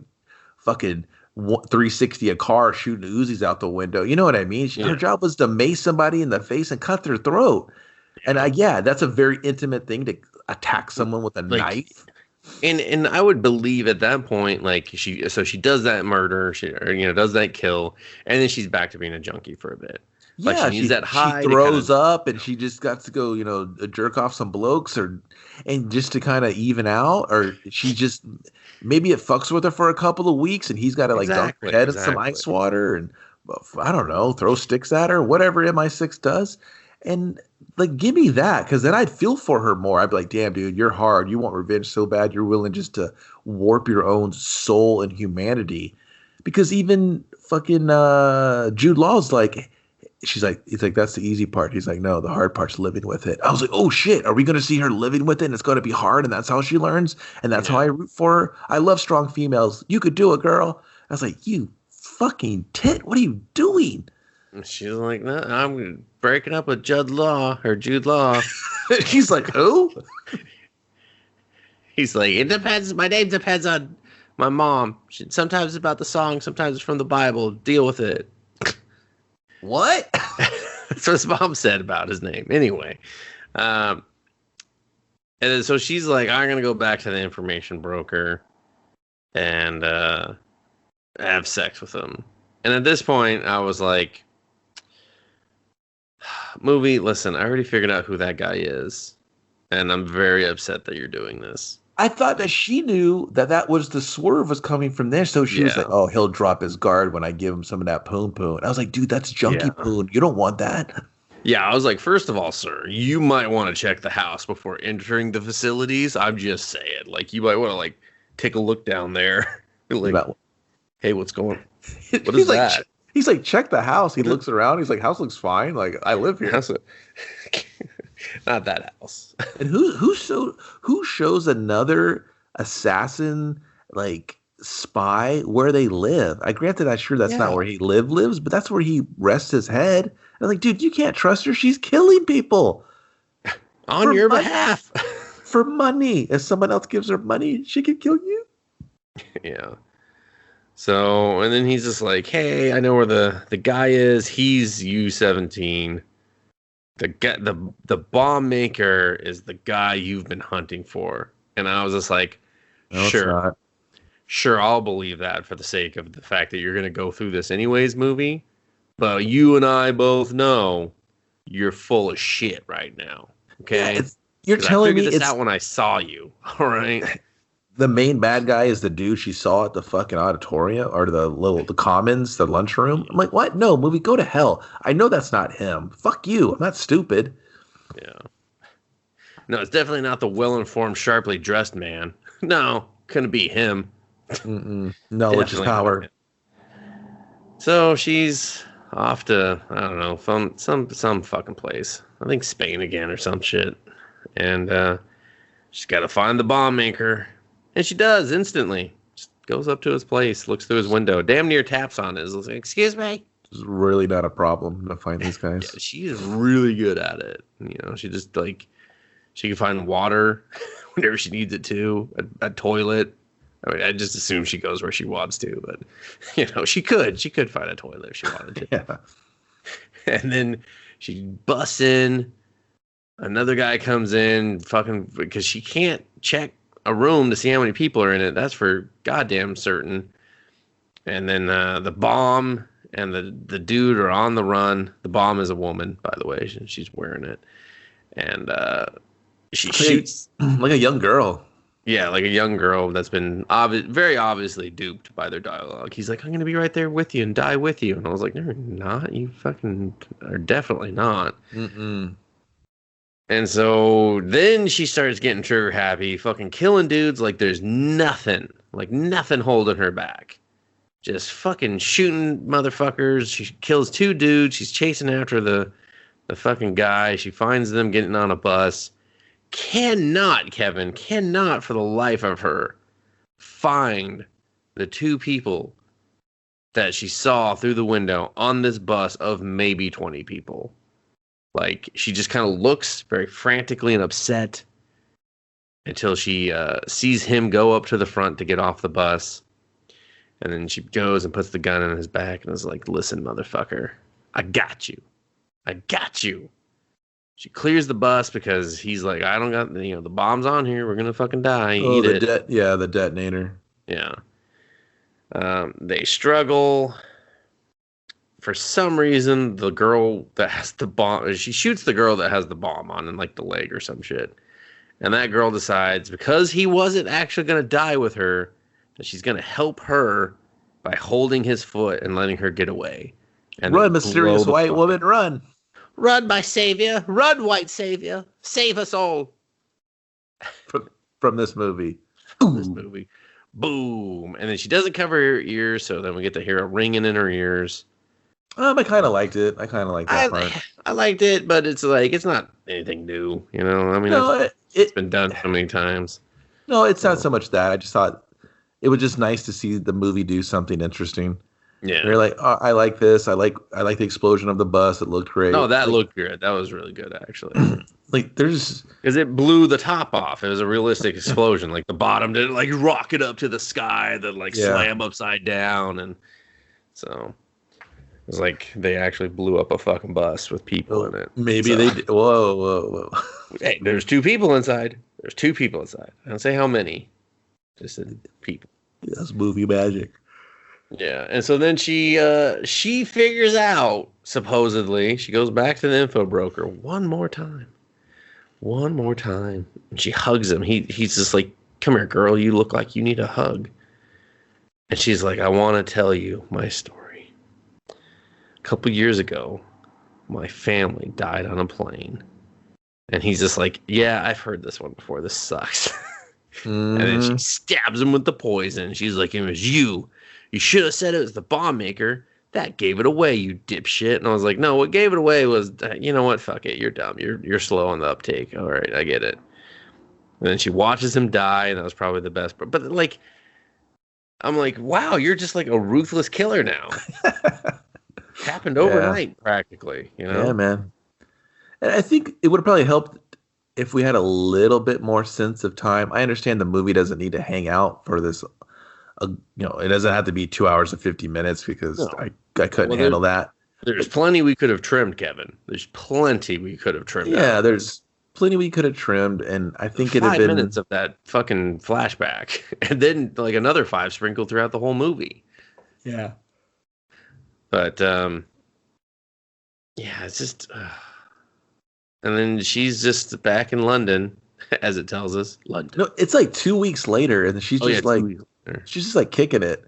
fucking 360 a car shooting Uzis out the window. You know what I mean? Her job was to mace somebody in the face and cut their throat. And that's a very intimate thing, to attack someone with a knife. And I would believe at that point, like she does that murder, does that kill, and then she's back to being a junkie for a bit. Yeah, like she needs that high. She throws up, and she just got to go, jerk off some blokes, and just to kind of even out, or she just, maybe it fucks with her for a couple of weeks, and he's got to like dunk her head in some ice water, and I don't know, throw sticks at her, whatever MI6 does. And like, give me that, because then I'd feel for her more. I'd be like, damn, dude, you're hard. You want revenge so bad, you're willing just to warp your own soul and humanity. Because even fucking Jude Law's like, he's like, that's the easy part. He's like, no, the hard part's living with it. I was like, oh shit, are we going to see her living with it? And it's going to be hard, and that's how she learns, and that's how I root for her. I love strong females. You could do it, girl. I was like, you fucking tit. What are you doing? She's like, no, I'm breaking up with Jude Law. He's like, who? He's like, it depends. My name depends on my mom. Sometimes it's about the song, sometimes it's from the Bible. Deal with it. What? That's what his mom said about his name. Anyway, and then, so she's like, I'm gonna go back to the information broker and have sex with him. And at this point, I was like, movie, listen, I already figured out who that guy is, and I'm very upset that you're doing this. I thought that she knew that was the swerve was coming from there. So she was like, oh, he'll drop his guard when I give him some of that poon poon. I was like, dude, that's junky poon. You don't want that. Yeah, I was like, first of all, sir, you might want to check the house before entering the facilities. I'm just saying. Like, you might want to, like, take a look down there. Like, hey, what's going on? What is that? He's like, check the house. He looks around. He's like, house looks fine. Like, I live here. Not that house. And who shows another assassin, like, spy where they live? I granted, I'm sure that's not where he lives, but that's where he rests his head. I'm like, dude, you can't trust her. She's killing people on your behalf for money. If someone else gives her money, she could kill you. Yeah. So, and then he's just like, hey, I know where the guy is. He's U-17. The bomb maker is the guy you've been hunting for. And I was just like, sure, I'll believe that for the sake of the fact that you're going to go through this anyways, movie. But you and I both know you're full of shit right now. Okay? Yeah, you're telling me this out when I saw you. All right? The main bad guy is the dude she saw at the fucking auditorium or the commons, the lunchroom. I'm like, what? No, movie, go to hell. I know that's not him. Fuck you. I'm not stupid. Yeah. No, it's definitely not the well-informed, sharply dressed man. No, couldn't be him. Knowledge is power. So she's off to, I don't know, some fucking place. I think Spain again or some shit. And she's got to find the bomb maker. And she does instantly. Just goes up to his place, looks through his window, damn near taps on it. Is like, excuse me. It's really not a problem to find these guys. Yeah, she is really good at it. You know, she just like she can find water whenever she needs it to, a toilet. I mean, I just assume she goes where she wants to, but you know, she could find a toilet if she wanted to. Yeah. And then she busts in. Another guy comes in, fucking, because she can't check a room to see how many people are in it. That's for goddamn certain. And then the bomb and the dude are on the run. The bomb is a woman, by the way. She's wearing it. And she shoots. Like a young girl. Yeah, like a young girl that's been very obviously duped by their dialogue. He's like, I'm going to be right there with you and die with you. And I was like, no, you're not. You fucking are definitely not. Mm-mm. And so then she starts getting trigger happy, fucking killing dudes like there's nothing holding her back. Just fucking shooting motherfuckers. She kills 2 dudes. She's chasing after the fucking guy. She finds them getting on a bus. Cannot for the life of her find the 2 people that she saw through the window on this bus of maybe 20 people. Like, she just kind of looks very frantically and upset until she sees him go up to the front to get off the bus. And then she goes and puts the gun in his back and is like, listen, motherfucker, I got you. She clears the bus because he's like, I don't got, the bomb's on here. We're going to fucking die. Eat it. The detonator. Yeah. They struggle. For some reason, the girl that has the bomb, she shoots the girl that has the bomb on in like the leg or some shit. And that girl decides, because he wasn't actually going to die with her, that she's going to help her by holding his foot and letting her get away. And run, mysterious white woman, run. Run, my savior. Run, white savior. Save us all. From this movie. Boom. And then she doesn't cover her ears, so then we get to hear a ringing in her ears. I kind of liked it. I kind of liked that part. I liked it, but it's like, it's not anything new, you know? I mean, it's been done so many times. No, it's not so much that. I just thought it was just nice to see the movie do something interesting. Yeah. You're like, oh, I like this. I like the explosion of the bus. It looked great. No, that looked good. That was really good, actually. Like, there's... Because it blew the top off. It was a realistic explosion. Like, the bottom didn't, like, rocket up to the sky, then, like, slam upside down. And so... was like they actually blew up a fucking bus with people in it. Maybe So, they did. Whoa, whoa, whoa. hey, there's two people inside. There's two people inside. I don't say how many. Just said people. That's movie magic. Yeah, and so then she figures out, supposedly, she goes back to the info broker one more time. One more time. And she hugs him. He's just like, come here, girl, you look like you need a hug. And she's like, I want to tell you my story. A couple years ago, my family died on a plane. And he's just like, yeah, I've heard this one before. This sucks. And then she stabs him with the poison. She's like, it was you. You should have said it was the bomb maker. That gave it away, you dipshit. And I was like, no, what gave it away was, you know what? Fuck it. You're dumb. You're slow on the uptake. All right, I get it. And then she watches him die, and that was probably the best. But like, I'm like, wow, you're just like a ruthless killer now. Happened overnight, practically. You know? Yeah, man. And I think it would have probably helped if we had a little bit more sense of time. I understand the movie doesn't need to hang out for this. It doesn't have to be 2 hours and 50 minutes because I couldn't handle that. There's plenty we could have trimmed, Kevin. There's plenty we could have trimmed. Yeah, there's plenty we could have trimmed, and I think it'd have been 5 minutes of that fucking flashback, and then like another 5 sprinkled throughout the whole movie. Yeah, but yeah, it's just. And then she's just back in London, as it tells us. London. No, it's like 2 weeks later, and she's just like kicking it.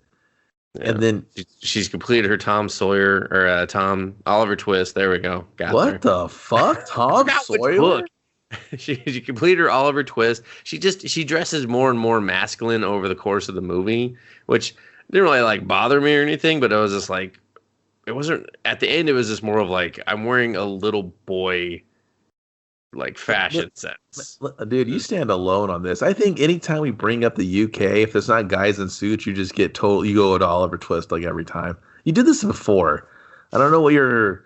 Yeah. And then she's completed her Tom Sawyer or Tom Oliver Twist. There we go. Got what there. The fuck, Tom Sawyer? She completed her Oliver Twist. She dresses more and more masculine over the course of the movie, which didn't really like bother me or anything. But it was just like, it wasn't at the end. It was just more of like, I'm wearing a little boy like fashion sense. Dude, you stand alone on this. I think anytime we bring up the UK, if there's not guys in suits, you just get told you go to Oliver Twist like every time. You did this before. I don't know what your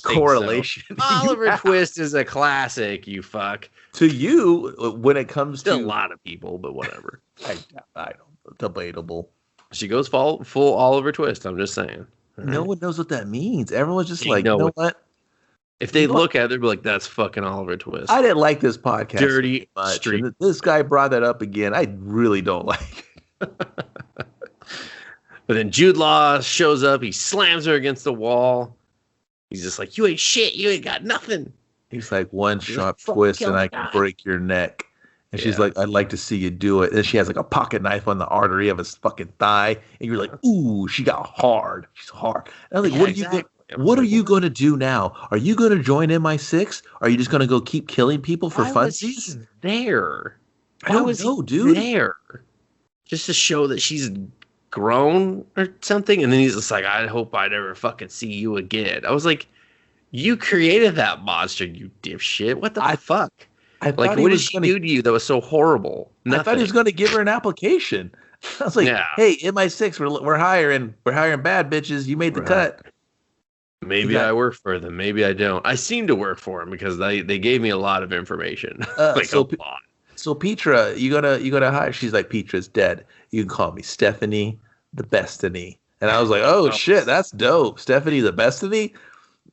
correlation. So. Oliver Twist is a classic, you fuck. To you, when it comes to a lot of people, but whatever. I don't. Debatable. She goes full Oliver Twist. I'm just saying. No one knows what that means. Everyone's just like, you know what? If they look at it, they'll be like, that's fucking Oliver Twist. I didn't like this podcast. Dirty street. This guy brought that up again. I really don't like it. But then Jude Law shows up. He slams her against the wall. He's just like, you ain't shit. You ain't got nothing. He's like, one sharp twist and I can break your neck. And she's like, I'd like to see you do it. And she has like a pocket knife on the artery of his fucking thigh. And you're like, ooh, she got hard. She's hard. And I'm like, what are you going to do now? Are you going to join MI6? Are you just going to go keep killing people for funsies? There. I don't know, dude. There. Just to show that she's grown or something. And then he's just like, I hope I never fucking see you again. I was like, you created that monster, you dipshit. What the fuck? What did she do to you that was so horrible? Nothing. I thought he was going to give her an application. I was like, hey, MI6, we're hiring bad bitches. You made the cut. Maybe I work for them. Maybe I don't. I seem to work for them because they gave me a lot of information. So Petra, you gotta hire. She's like, Petra's dead. You can call me Stephanie the Bestiny. And I was like, oh shit, that's dope. Stephanie the Bestiny.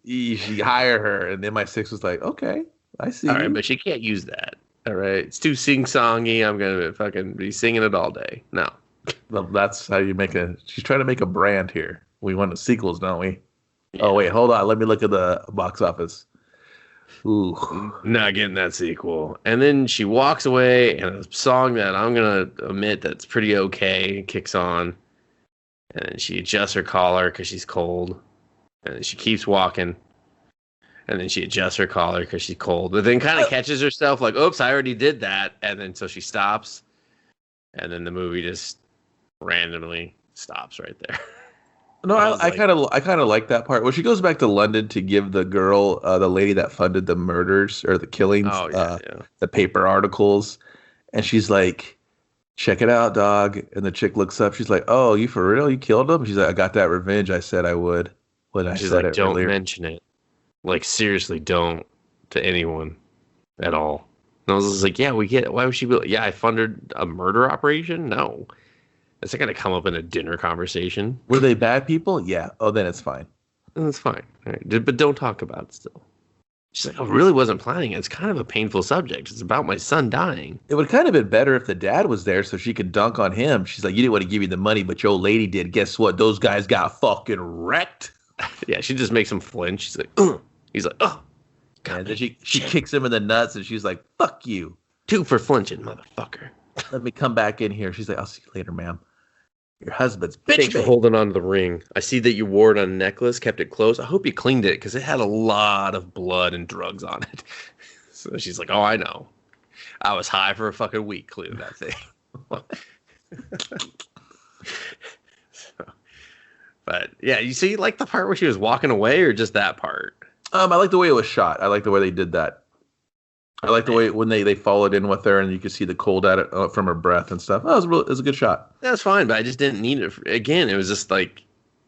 You should hire her. And then MI6 was like, okay, I see. All right, but she can't use that. All right, it's too sing-songy. I'm gonna fucking be singing it all day. No. Well, that's how you make she's trying to make a brand here. We want the sequels, don't we? Yeah. Oh, wait, hold on. Let me look at the box office. Ooh. Not getting that sequel. And then she walks away, and a song that I'm going to admit that's pretty okay kicks on. And then she adjusts her collar because she's cold. And then she keeps walking. And then she adjusts her collar because she's cold. But then kind of catches herself like, oops, I already did that. And then so she stops. And then the movie just randomly stops right there. No, I kind of like that part. Well, she goes back to London to give the girl, the lady that funded the murders or the killings, the paper articles, and she's like, "Check it out, dog." And the chick looks up. She's like, "Oh, you for real? You killed him?" She's like, "I got that revenge. I said I would." She's like, "Don't mention it. Like seriously, don't to anyone at all." And I was just like, "Yeah, we get it. Why would she be? Yeah, I funded a murder operation. No." It's not going to come up in a dinner conversation. Were they bad people? Yeah. Oh, then it's fine. And that's fine. All right. But don't talk about it still. She's like, I really wasn't planning it. It's kind of a painful subject. It's about my son dying. It would kind of been better if the dad was there so she could dunk on him. She's like, you didn't want to give me the money, but your old lady did. Guess what? Those guys got fucking wrecked. Yeah, she just makes him flinch. She's like, ugh. He's like, oh. And then she kicks him in the nuts and she's like, fuck you. 2 for flinching, motherfucker. Let me come back in here. She's like, I'll see you later, ma'am. Your husband's Thanks bitch. for holding on to the ring. I see that you wore it on a necklace, kept it close. I hope you cleaned it because it had a lot of blood and drugs on it. So she's like, oh, I know. I was high for a fucking week cleaning that thing. But yeah, you like the part where she was walking away or just that part? I like the way it was shot. I like the way they did that. I like the way when they followed in with her and you could see the cold at it from her breath and stuff. Oh, it was a good shot. That's fine, but I just didn't need it. Again, it was just like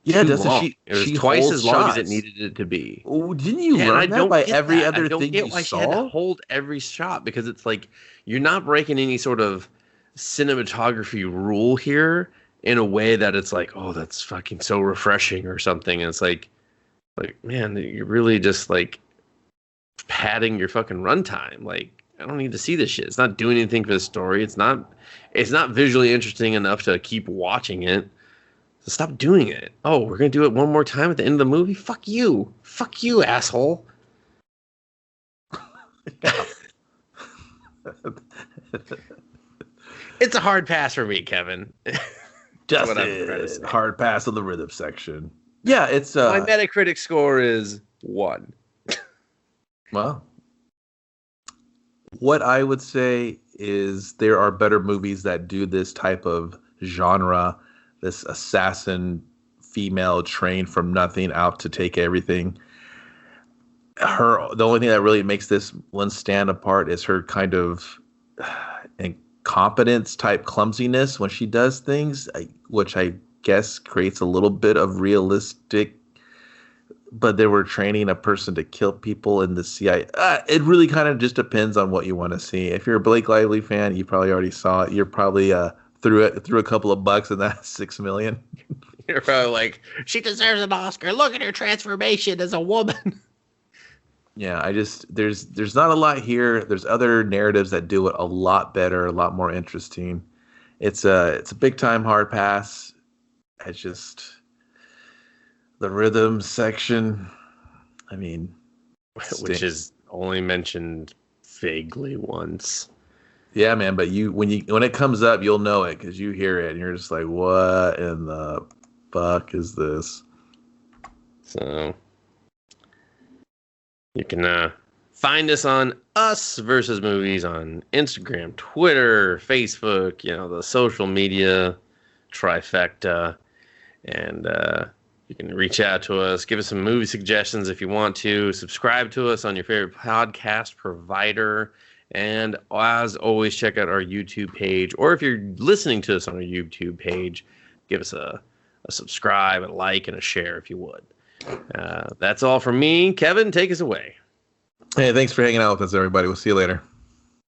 Dustin, it was twice as long as it needed it to be. Oh, didn't you learn that by every other thing you saw? She had to hold every shot because it's like you're not breaking any sort of cinematography rule here in a way that it's like, oh, that's fucking so refreshing or something. And it's like man, you're really just like padding your fucking runtime. Like, I don't need to see this shit. It's not doing anything for the story. It's not visually interesting enough to keep watching it. So stop doing it. Oh, we're gonna do it one more time at the end of the movie? Fuck you, asshole. It's a hard pass for me, Kevin. Just hard pass on the rhythm section. Yeah, it's my Metacritic score is 1. Well, what I would say is there are better movies that do this type of genre, this assassin female trained from nothing out to take everything. The only thing that really makes this one stand apart is her kind of incompetence type clumsiness when she does things, which I guess creates a little bit of realistic. But they were training a person to kill people in the CIA. It really kind of just depends on what you want to see. If you're a Blake Lively fan, you probably already saw it. You're probably threw a couple of bucks and that's $6 million. You're probably like, she deserves an Oscar. Look at her transformation as a woman. Yeah, there's not a lot here. There's other narratives that do it a lot better, a lot more interesting. It's a big time hard pass. It's just the rhythm section. I mean, which is only mentioned vaguely once. Yeah, man. But when it comes up, you'll know it because you hear it and you're just like, "What in the fuck is this?" So you can find us on Us Versus Movies on Instagram, Twitter, Facebook. The social media trifecta, and you can reach out to us, give us some movie suggestions if you want to. Subscribe to us on your favorite podcast provider. And as always, check out our YouTube page. Or if you're listening to us on our YouTube page, give us a subscribe, a like, and a share if you would. That's all from me. Kevin, take us away. Hey, thanks for hanging out with us, everybody. We'll see you later.